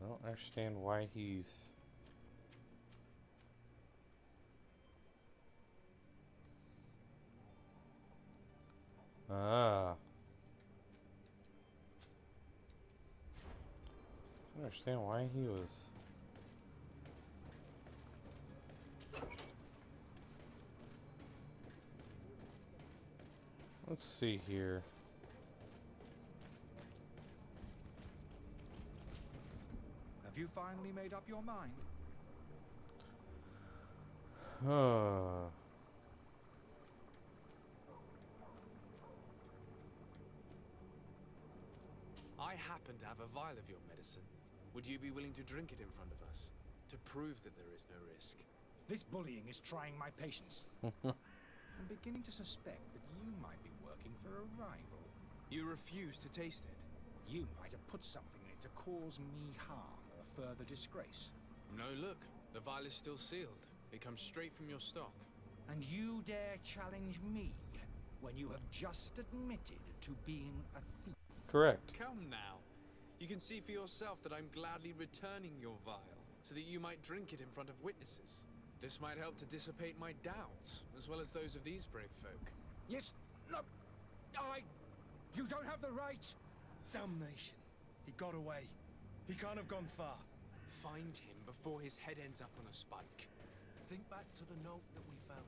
I don't understand why he's... Ah. I don't understand why he was... Let's see here. Have you finally made up your mind? I happen to have a vial of your medicine. Would you be willing to drink it in front of us? To prove that there is no risk? This bullying is trying my patience. I'm beginning to suspect that you might be working for a rival. You refuse to taste it? You might have put something in it to cause me harm or further disgrace. No, look. The vial is still sealed. It comes straight from your stock. And you dare challenge me when you have just admitted to being a thief? Correct. Come now. You can see for yourself that I'm gladly returning your vial, so that you might drink it in front of witnesses. This might help to dissipate my doubts, as well as those of these brave folk. Yes, no, you don't have the right. Damnation. He got away. He can't have gone far. Find him before his head ends up on a spike. Think back to the note that we found.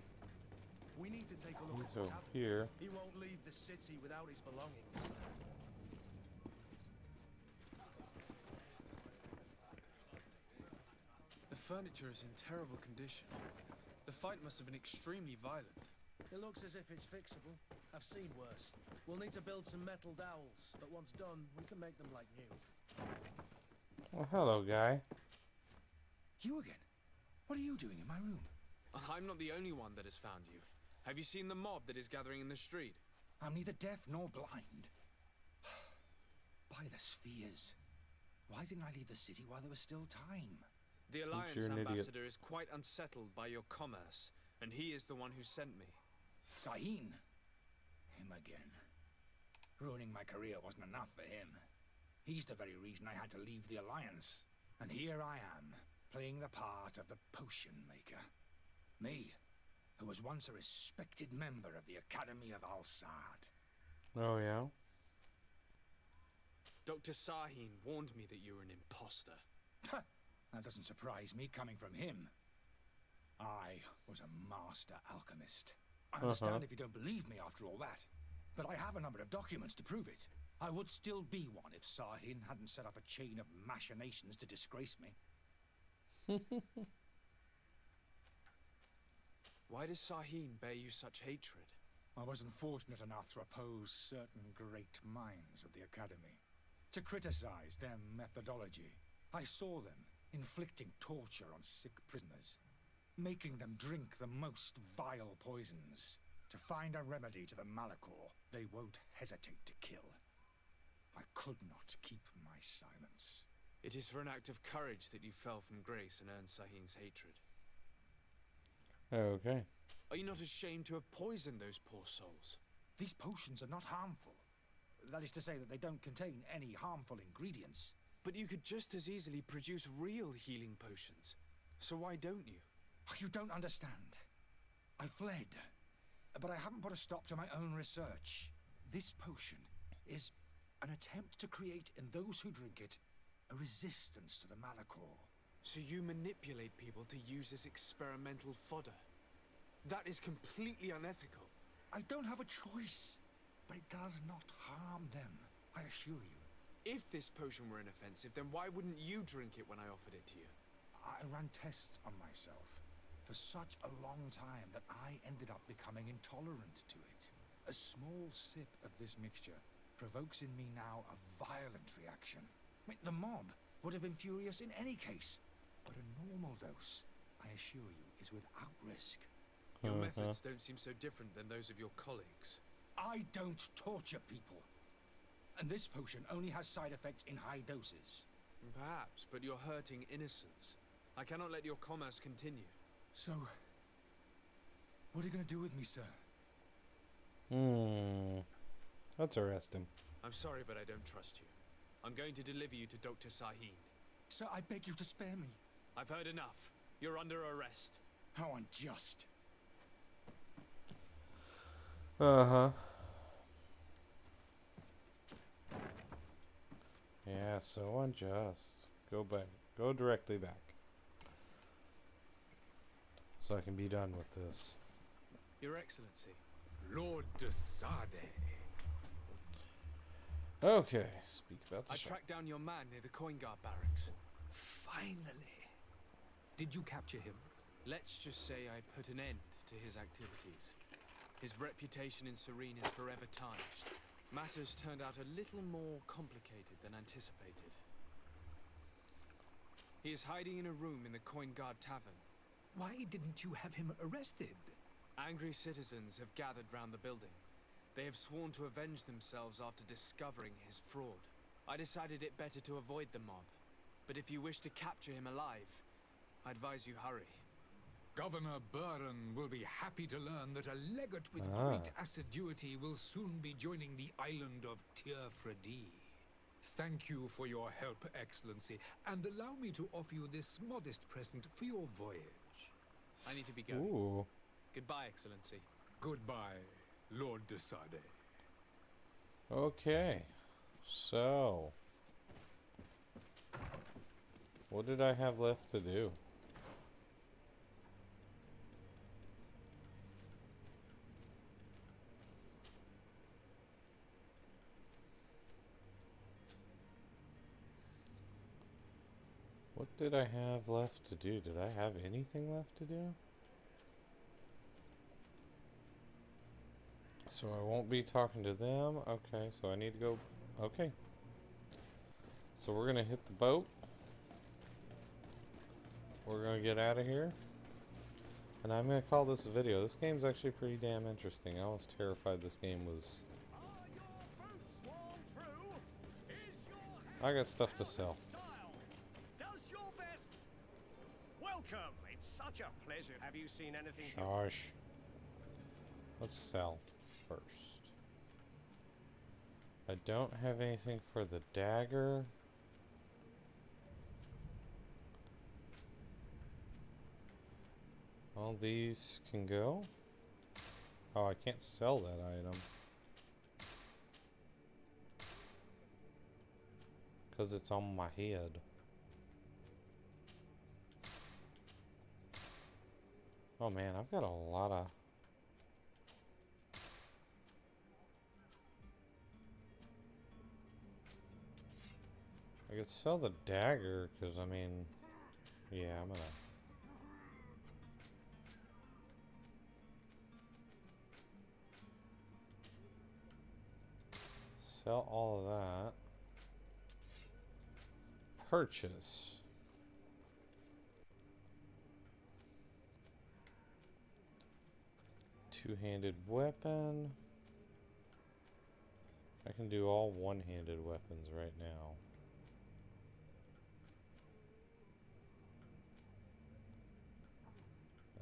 We need to take a look He's at the over tavern. here. He won't leave the city without his belongings. The furniture is in terrible condition. The fight must have been extremely violent. It looks as if it's fixable. I've seen worse. We'll need to build some metal dowels, but once done, we can make them like new. Well, hello, guy. You again? What are you doing in my room? I'm not the only one that has found you. Have you seen the mob that is gathering in the street? I'm neither deaf nor blind. By the spheres. Why didn't I leave the city while there was still time? The Alliance ambassador is quite unsettled by your commerce, and he is the one who sent me. Sahin? Him again. Ruining my career wasn't enough for him. He's the very reason I had to leave the Alliance. And here I am, playing the part of the potion maker. Me, who was once a respected member of the Academy of Al-Sad. Oh, yeah? Dr. Sahin warned me that you were an imposter. That doesn't surprise me, coming from him. I was a master alchemist. I understand if you don't believe me after all that, but I have a number of documents to prove it. I would still be one if Sahin hadn't set up a chain of machinations to disgrace me. Why does Sahin bear you such hatred? I wasn't fortunate enough to oppose certain great minds of the Academy, to criticize their methodology. I saw them inflicting torture on sick prisoners, making them drink the most vile poisons to find a remedy to the malachor they won't hesitate to kill. I could not keep my silence. It is for an act of courage that you fell from grace and earned Sahin's hatred. Okay. Are you not ashamed to have poisoned those poor souls? These potions are not harmful. That is to say that they don't contain any harmful ingredients. But you could just as easily produce real healing potions. So why don't you? You don't understand. I fled, but I haven't put a stop to my own research. This potion is an attempt to create in those who drink it a resistance to the malachor. So you manipulate people to use as experimental fodder. That is completely unethical. I don't have a choice, but it does not harm them, I assure you. If this potion were inoffensive, then why wouldn't you drink it when I offered it to you? I ran tests on myself for such a long time that I ended up becoming intolerant to it. A small sip of this mixture provokes in me now a violent reaction. The mob would have been furious in any case, but a normal dose, I assure you, is without risk. Your methods don't seem so different than those of your colleagues. I don't torture people. And this potion only has side effects in high doses. Perhaps, but you're hurting innocents. I cannot let your commerce continue. So, what are you going to do with me, sir? Let's arrest him. I'm sorry, but I don't trust you. I'm going to deliver you to Dr. Saheen. Sir, I beg you to spare me. I've heard enough. You're under arrest. How unjust. Uh-huh. Yeah, so unjust. Go back. Go directly back. So I can be done with this. Your Excellency. Lord de Sade. Okay, speak about the I shop. tracked down your man near the coin guard barracks. Finally. Did you capture him? Let's just say I put an end to his activities. His reputation in Serene is forever tarnished. Matters turned out a little more complicated than anticipated. He is hiding in a room in the Coin Guard Tavern. Why didn't you have him arrested? Angry citizens have gathered round the building. They have sworn to avenge themselves after discovering his fraud. I decided it better to avoid the mob. But if you wish to capture him alive, I advise you hurry. Governor Burren will be happy to learn that a legate with great assiduity will soon be joining the island of Tir-Fredi. Thank you for your help, Excellency, and allow me to offer you this modest present for your voyage. I need to be going. Ooh. Goodbye, Excellency. Goodbye, Lord de Sade. Okay. So. What did I have left to do? What did I have left to do? Did I have anything left to do? So I won't be talking to them. Okay, so I need to go. Okay. So we're going to hit the boat. We're going to get out of here. And I'm going to call this a video. This game's actually pretty damn interesting. I was terrified this game was... I got stuff to sell. Does your best. Welcome. It's such a pleasure. Have you seen anything? Gosh. Let's sell first. I don't have anything for the dagger. All these can go. Oh, I can't sell that item. Because it's on my head. Oh man, I've got a lot of... I could sell the dagger, because I mean... Yeah, I'm gonna... Sell all of that. Purchase. Two-handed weapon. I can do all one-handed weapons right now.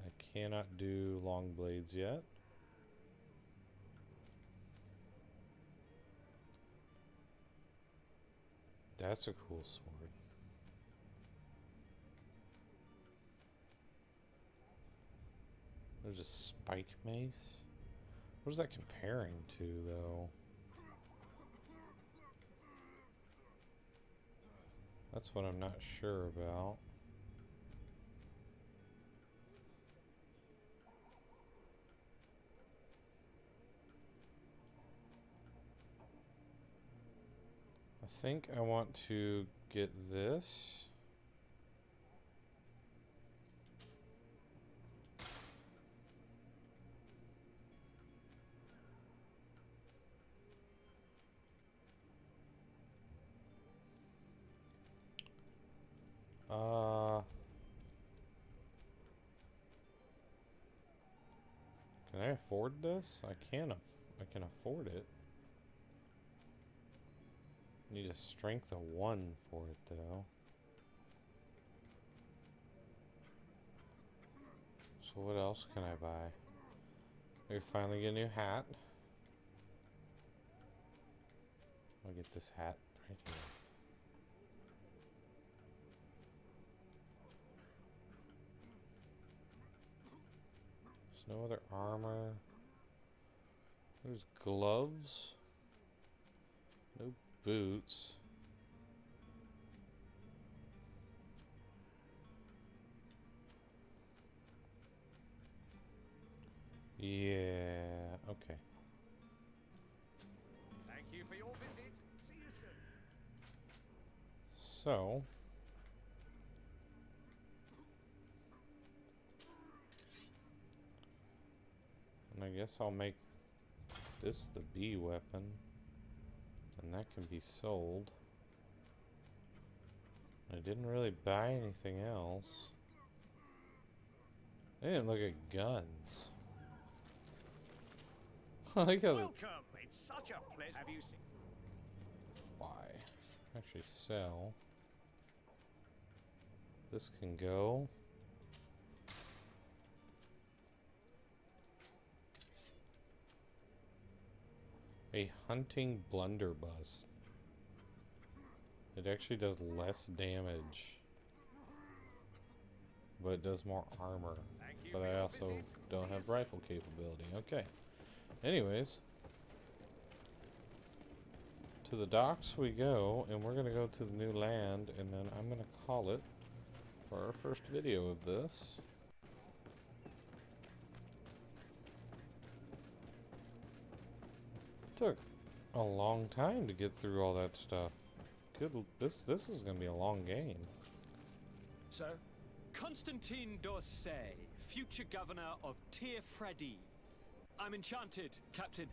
I cannot do long blades yet. That's a cool sword. There's a spike mace. What is that comparing to, though? That's what I'm not sure about. I think I want to get this. Can I afford this? I can afford it. Need a strength of 1 for it though. So what else can I buy? We finally get a new hat. I'll get this hat right here. There's no other armor. There's gloves. No boots. Yeah, okay. Thank you for your visit. See you soon. So, and I guess I'll make this the bee weapon, and that can be sold. I didn't really buy anything else. I didn't look at guns. I got Welcome. It's such a pleasure. Have you seen? Why? Actually, sell. This can go. A hunting blunderbuss. It actually does less damage, but it does more armor. But I also don't have rifle capability. Okay. Anyways, to the docks we go, and we're gonna go to the new land, and then I'm gonna call it for our first video of this. Took a long time to get through all that stuff. This is gonna be a long game. Sir? Constantine d'Orsay, future governor of Tir Fredi. I'm enchanted, Captain.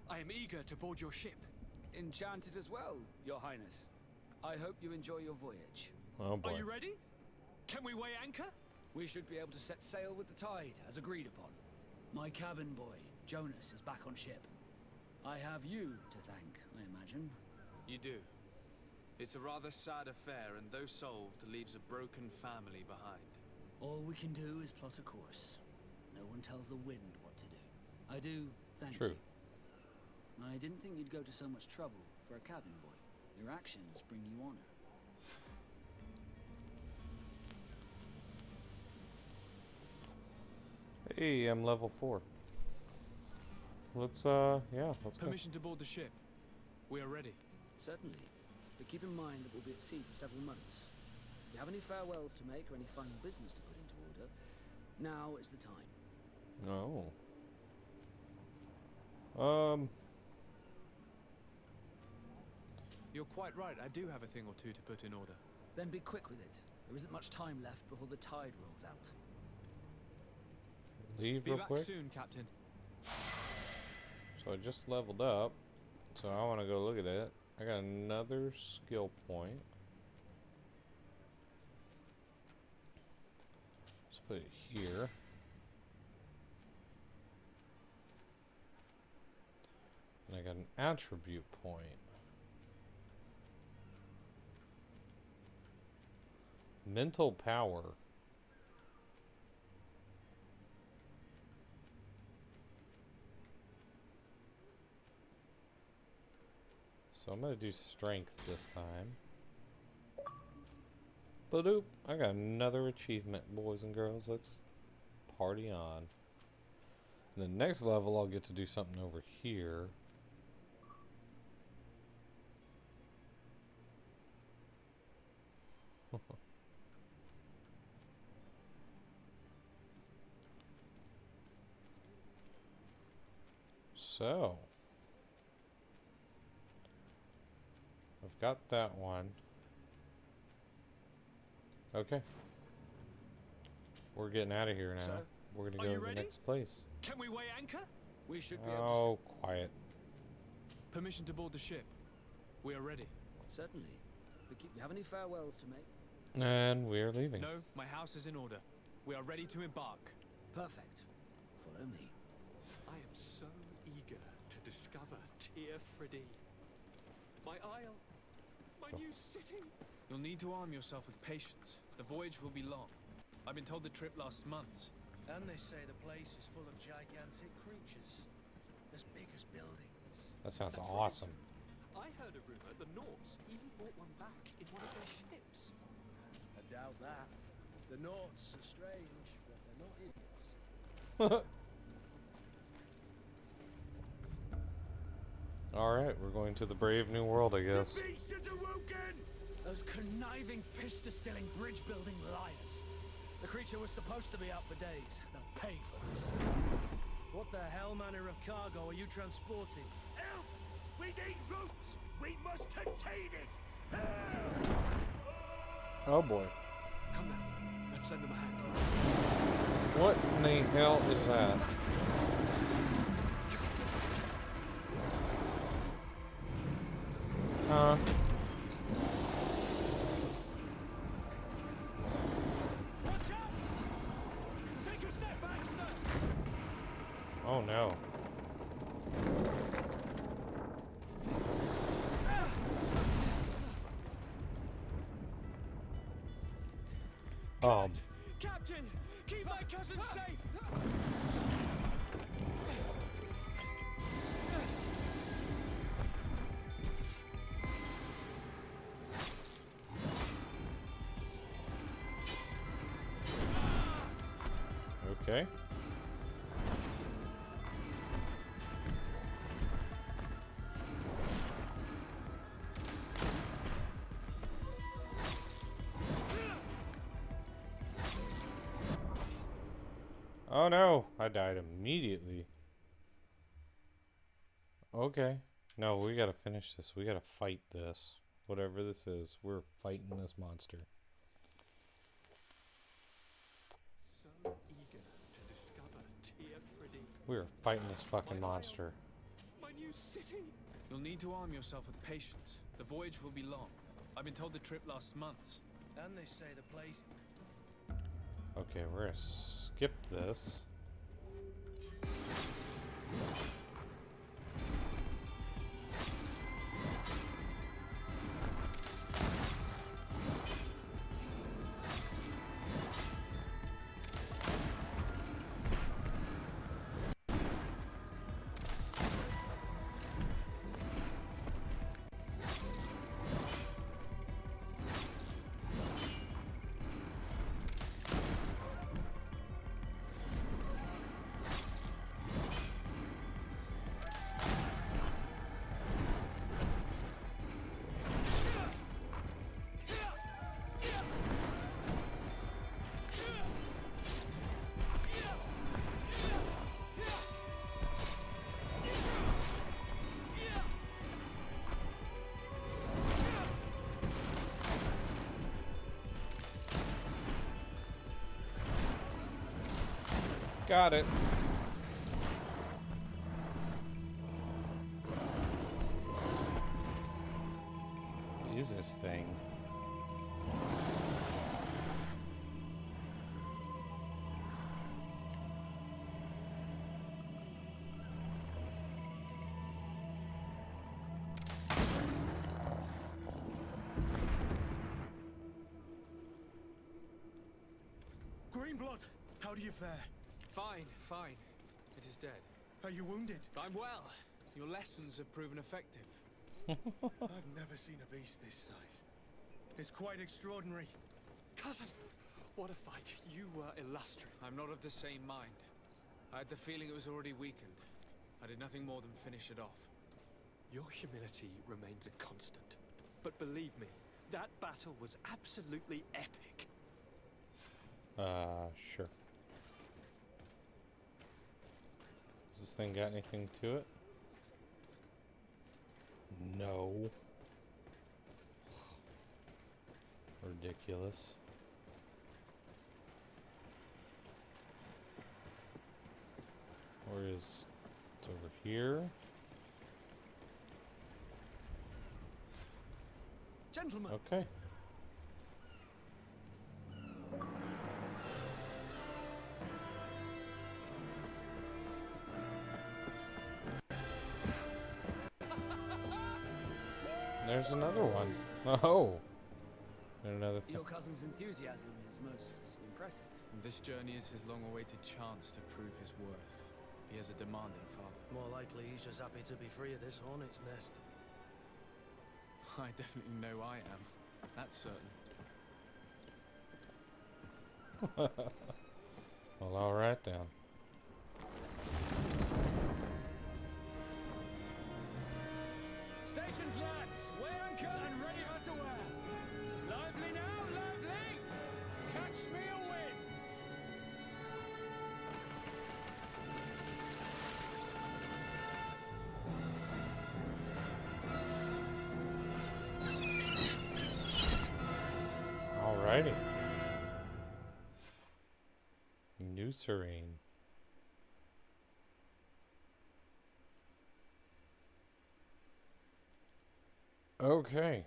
I am eager to board your ship. Enchanted as well, Your Highness. I hope you enjoy your voyage. Oh boy. Are you ready? Can we weigh anchor? We should be able to set sail with the tide, as agreed upon. My cabin boy, Jonas, is back on ship. I have you to thank, I imagine. You do. It's a rather sad affair, and though solved, leaves a broken family behind. All we can do is plot a course. No one tells the wind what to do. I do thank True. you. I didn't think you'd go to so much trouble for a cabin boy. Your actions bring you honor. Hey, I'm level 4. Let's yeah, let's go. Permission to board the ship. We are ready. Certainly. But keep in mind that we'll be at sea for several months. If you have any farewells to make or any final business to put into order, now is the time. Oh. You're quite right. I do have a thing or two to put in order. Then be quick with it. There isn't much time left before the tide rolls out. Leave Be real back quick. soon, Captain. So I just leveled up. So I want to go look at it. I got another skill point. Let's put it here. And I got an attribute point. Mental power. So I'm gonna do strength this time. Ba-doop! I got another achievement, boys and girls. Let's party on. And the next level, I'll get to do something over here. So, I've got that one. Okay. We're getting out of here now. Sir, We're gonna are go you to the ready? next place. Can we weigh anchor? We should be able Oh, quiet. Permission to board the ship. We are ready. to... Certainly. But you have any farewells to make? And we're leaving. No, my house is in order. We are ready to embark. Perfect. Follow me. I am so eager to discover Tir Fredi. My isle. My new city. You'll need to arm yourself with patience. The voyage will be long. I've been told the trip lasts months. And they say the place is full of gigantic creatures, as big as buildings. That sounds awesome. I heard a rumor the Nauts even brought one back in one of their ships. I doubt that. The Nauts are strange, but they're not idiots. Alright, we're going to the brave new world, I guess. Those conniving, piss-distilling, bridge-building liars. The creature was supposed to be out for days. They'll pay for this. What the hell manner of cargo are you transporting? Help! We need routes! We must contain it! Help! Oh boy. Come now, let's lend them a hand. What in the hell is that? Huh? Watch out! Take a step back, sir! Oh no. Captain! Keep my cousin safe! Okay. Oh no, I died immediately. Okay. No, we gotta finish this. We gotta fight this. Whatever this is, we're fighting this monster. So eager to discover Tear Freddy. We're fighting this fucking monster. My new city! You'll need to arm yourself with patience. The voyage will be long. I've been told the trip lasts months. And they say the place... Okay, we're gonna skip this. Got it. What is this thing? Greenblood, how do you fare? Fine, fine. It is dead. Are you wounded? I'm well. Your lessons have proven effective. I've never seen a beast this size. It's quite extraordinary. Cousin, what a fight. You were illustrious. I'm not of the same mind. I had the feeling it was already weakened. I did nothing more than finish it off. Your humility remains a constant. But believe me, that battle was absolutely epic. Sure. Does this thing got anything to it? No. Ridiculous. Where is it? Over here? Gentlemen. Okay. There's another one. Oh. And another thing. Your cousin's enthusiasm is most impressive. This journey is his long-awaited chance to prove his worth. He has a demanding father. More likely he's just happy to be free of this hornet's nest. I definitely know I am. That's certain. Well, alright then. Stations, lads! Weigh anchor and ready for to wear! Lively now, lively! Catch me a wind! Alrighty. New terrain. Okay.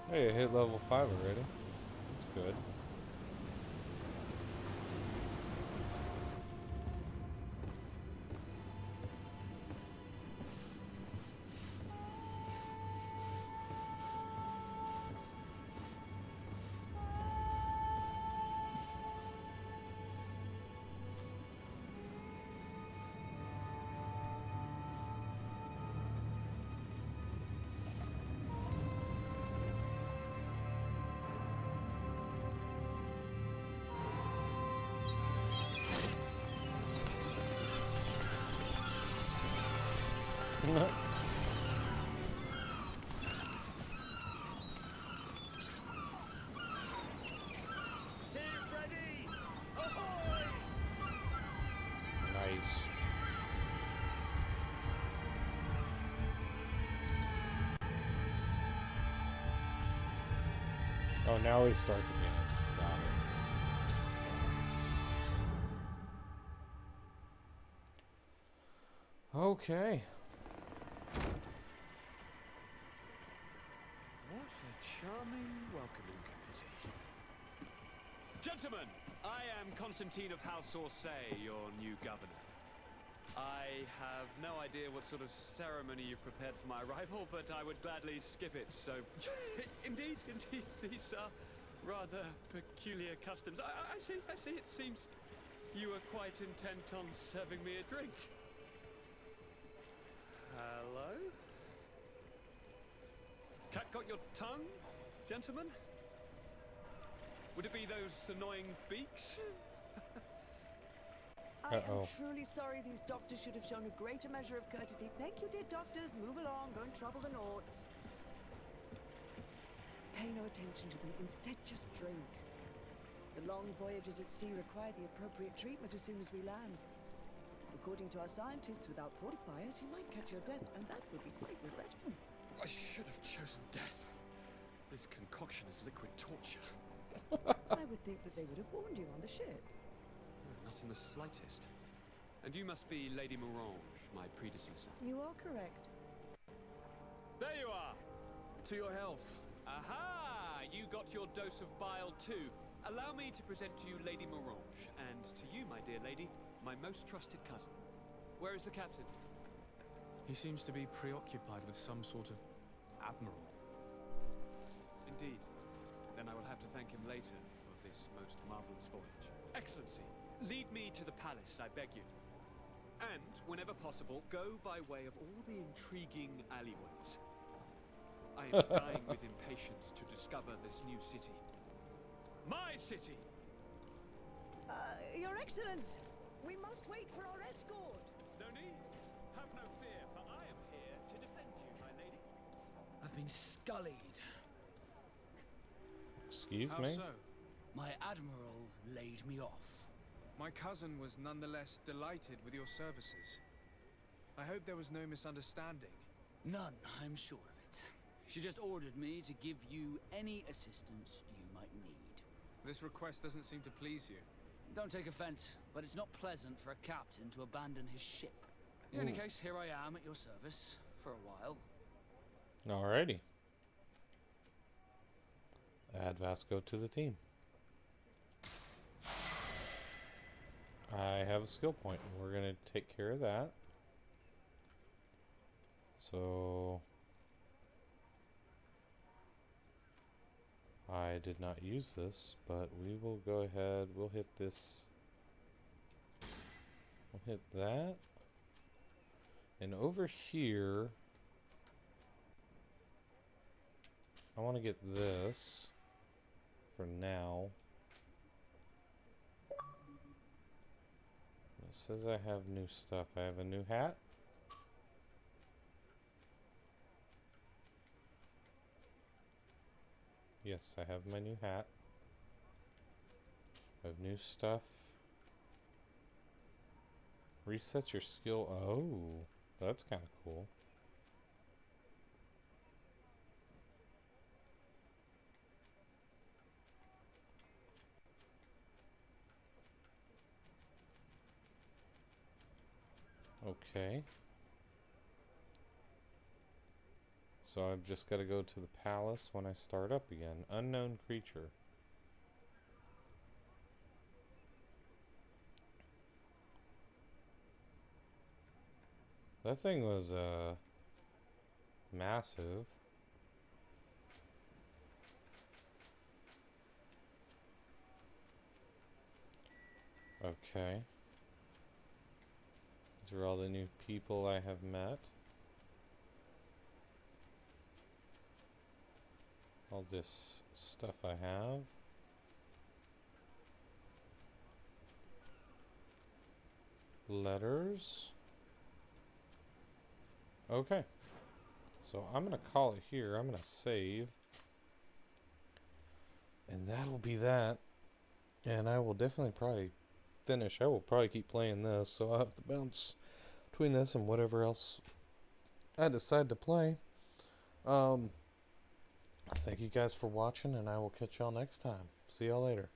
Hey, I hit level 5 already. That's good. Nice. Oh, now he starts again. Got it. Okay. What a charming welcoming committee. Gentlemen, I am Constantine of House Orsay, your new governor. I have no idea what sort of ceremony you've prepared for my arrival, but I would gladly skip it, so... Indeed, these are rather peculiar customs. I see, it seems you are quite intent on serving me a drink. Hello? Cat got your tongue, gentlemen? Would it be those annoying beaks? I am truly sorry. These doctors should have shown a greater measure of courtesy. Thank you, dear doctors. Move along. Don't trouble the Nords. Pay no attention to them. Instead, just drink. The long voyages at sea require the appropriate treatment as soon as we land. According to our scientists, without fortifiers, you might catch your death, and that would be quite regrettable. I should have chosen death. This concoction is liquid torture. I would think that they would have warned you on the ship. Not in the slightest. And you must be Lady Morange, my predecessor. You are correct. There you are! To your health. Aha! You got your dose of bile too. Allow me to present to you Lady Morange, and to you, my dear lady, my most trusted cousin. Where is the captain? He seems to be preoccupied with some sort of admiral. Indeed. Then I will have to thank him later for this most marvelous voyage. Excellency, lead me to the palace, I beg you. And, whenever possible, go by way of all the intriguing alleyways. I am dying with impatience to discover this new city. My city! Your Excellence! We must wait for our escort! No need. Have no fear, for I am here to defend you, my lady. I've been scullied. Excuse How me? so? My admiral laid me off. My cousin was nonetheless delighted with your services. I hope there was no misunderstanding. None, I'm sure of it. She just ordered me to give you any assistance you might need. This request doesn't seem to please you. Don't take offense, but it's not pleasant for a captain to abandon his ship. In any case, here I am at your service for a while. Alrighty. Add Vasco to the team. I have a skill point, and we're going to take care of that. So I did not use this, but we will go ahead. We'll hit this We'll hit that. And over here, I want to get this for now. It says I have new stuff. I have a new hat. Yes, I have my new hat. I have new stuff. Resets your skill. Oh, that's kind of cool. Okay. So I've just got to go to the palace when I start up again. Unknown creature. That thing was massive. Okay. These are all the new people I have met. All this stuff I have. Letters. Okay. So I'm going to call it here. I'm going to save. And that'll be that. And I will definitely probably finish. I will probably keep playing this. So I'll have to bounce between this and whatever else I decide to play. Thank you guys for watching, and I will catch y'all next time. See y'all later.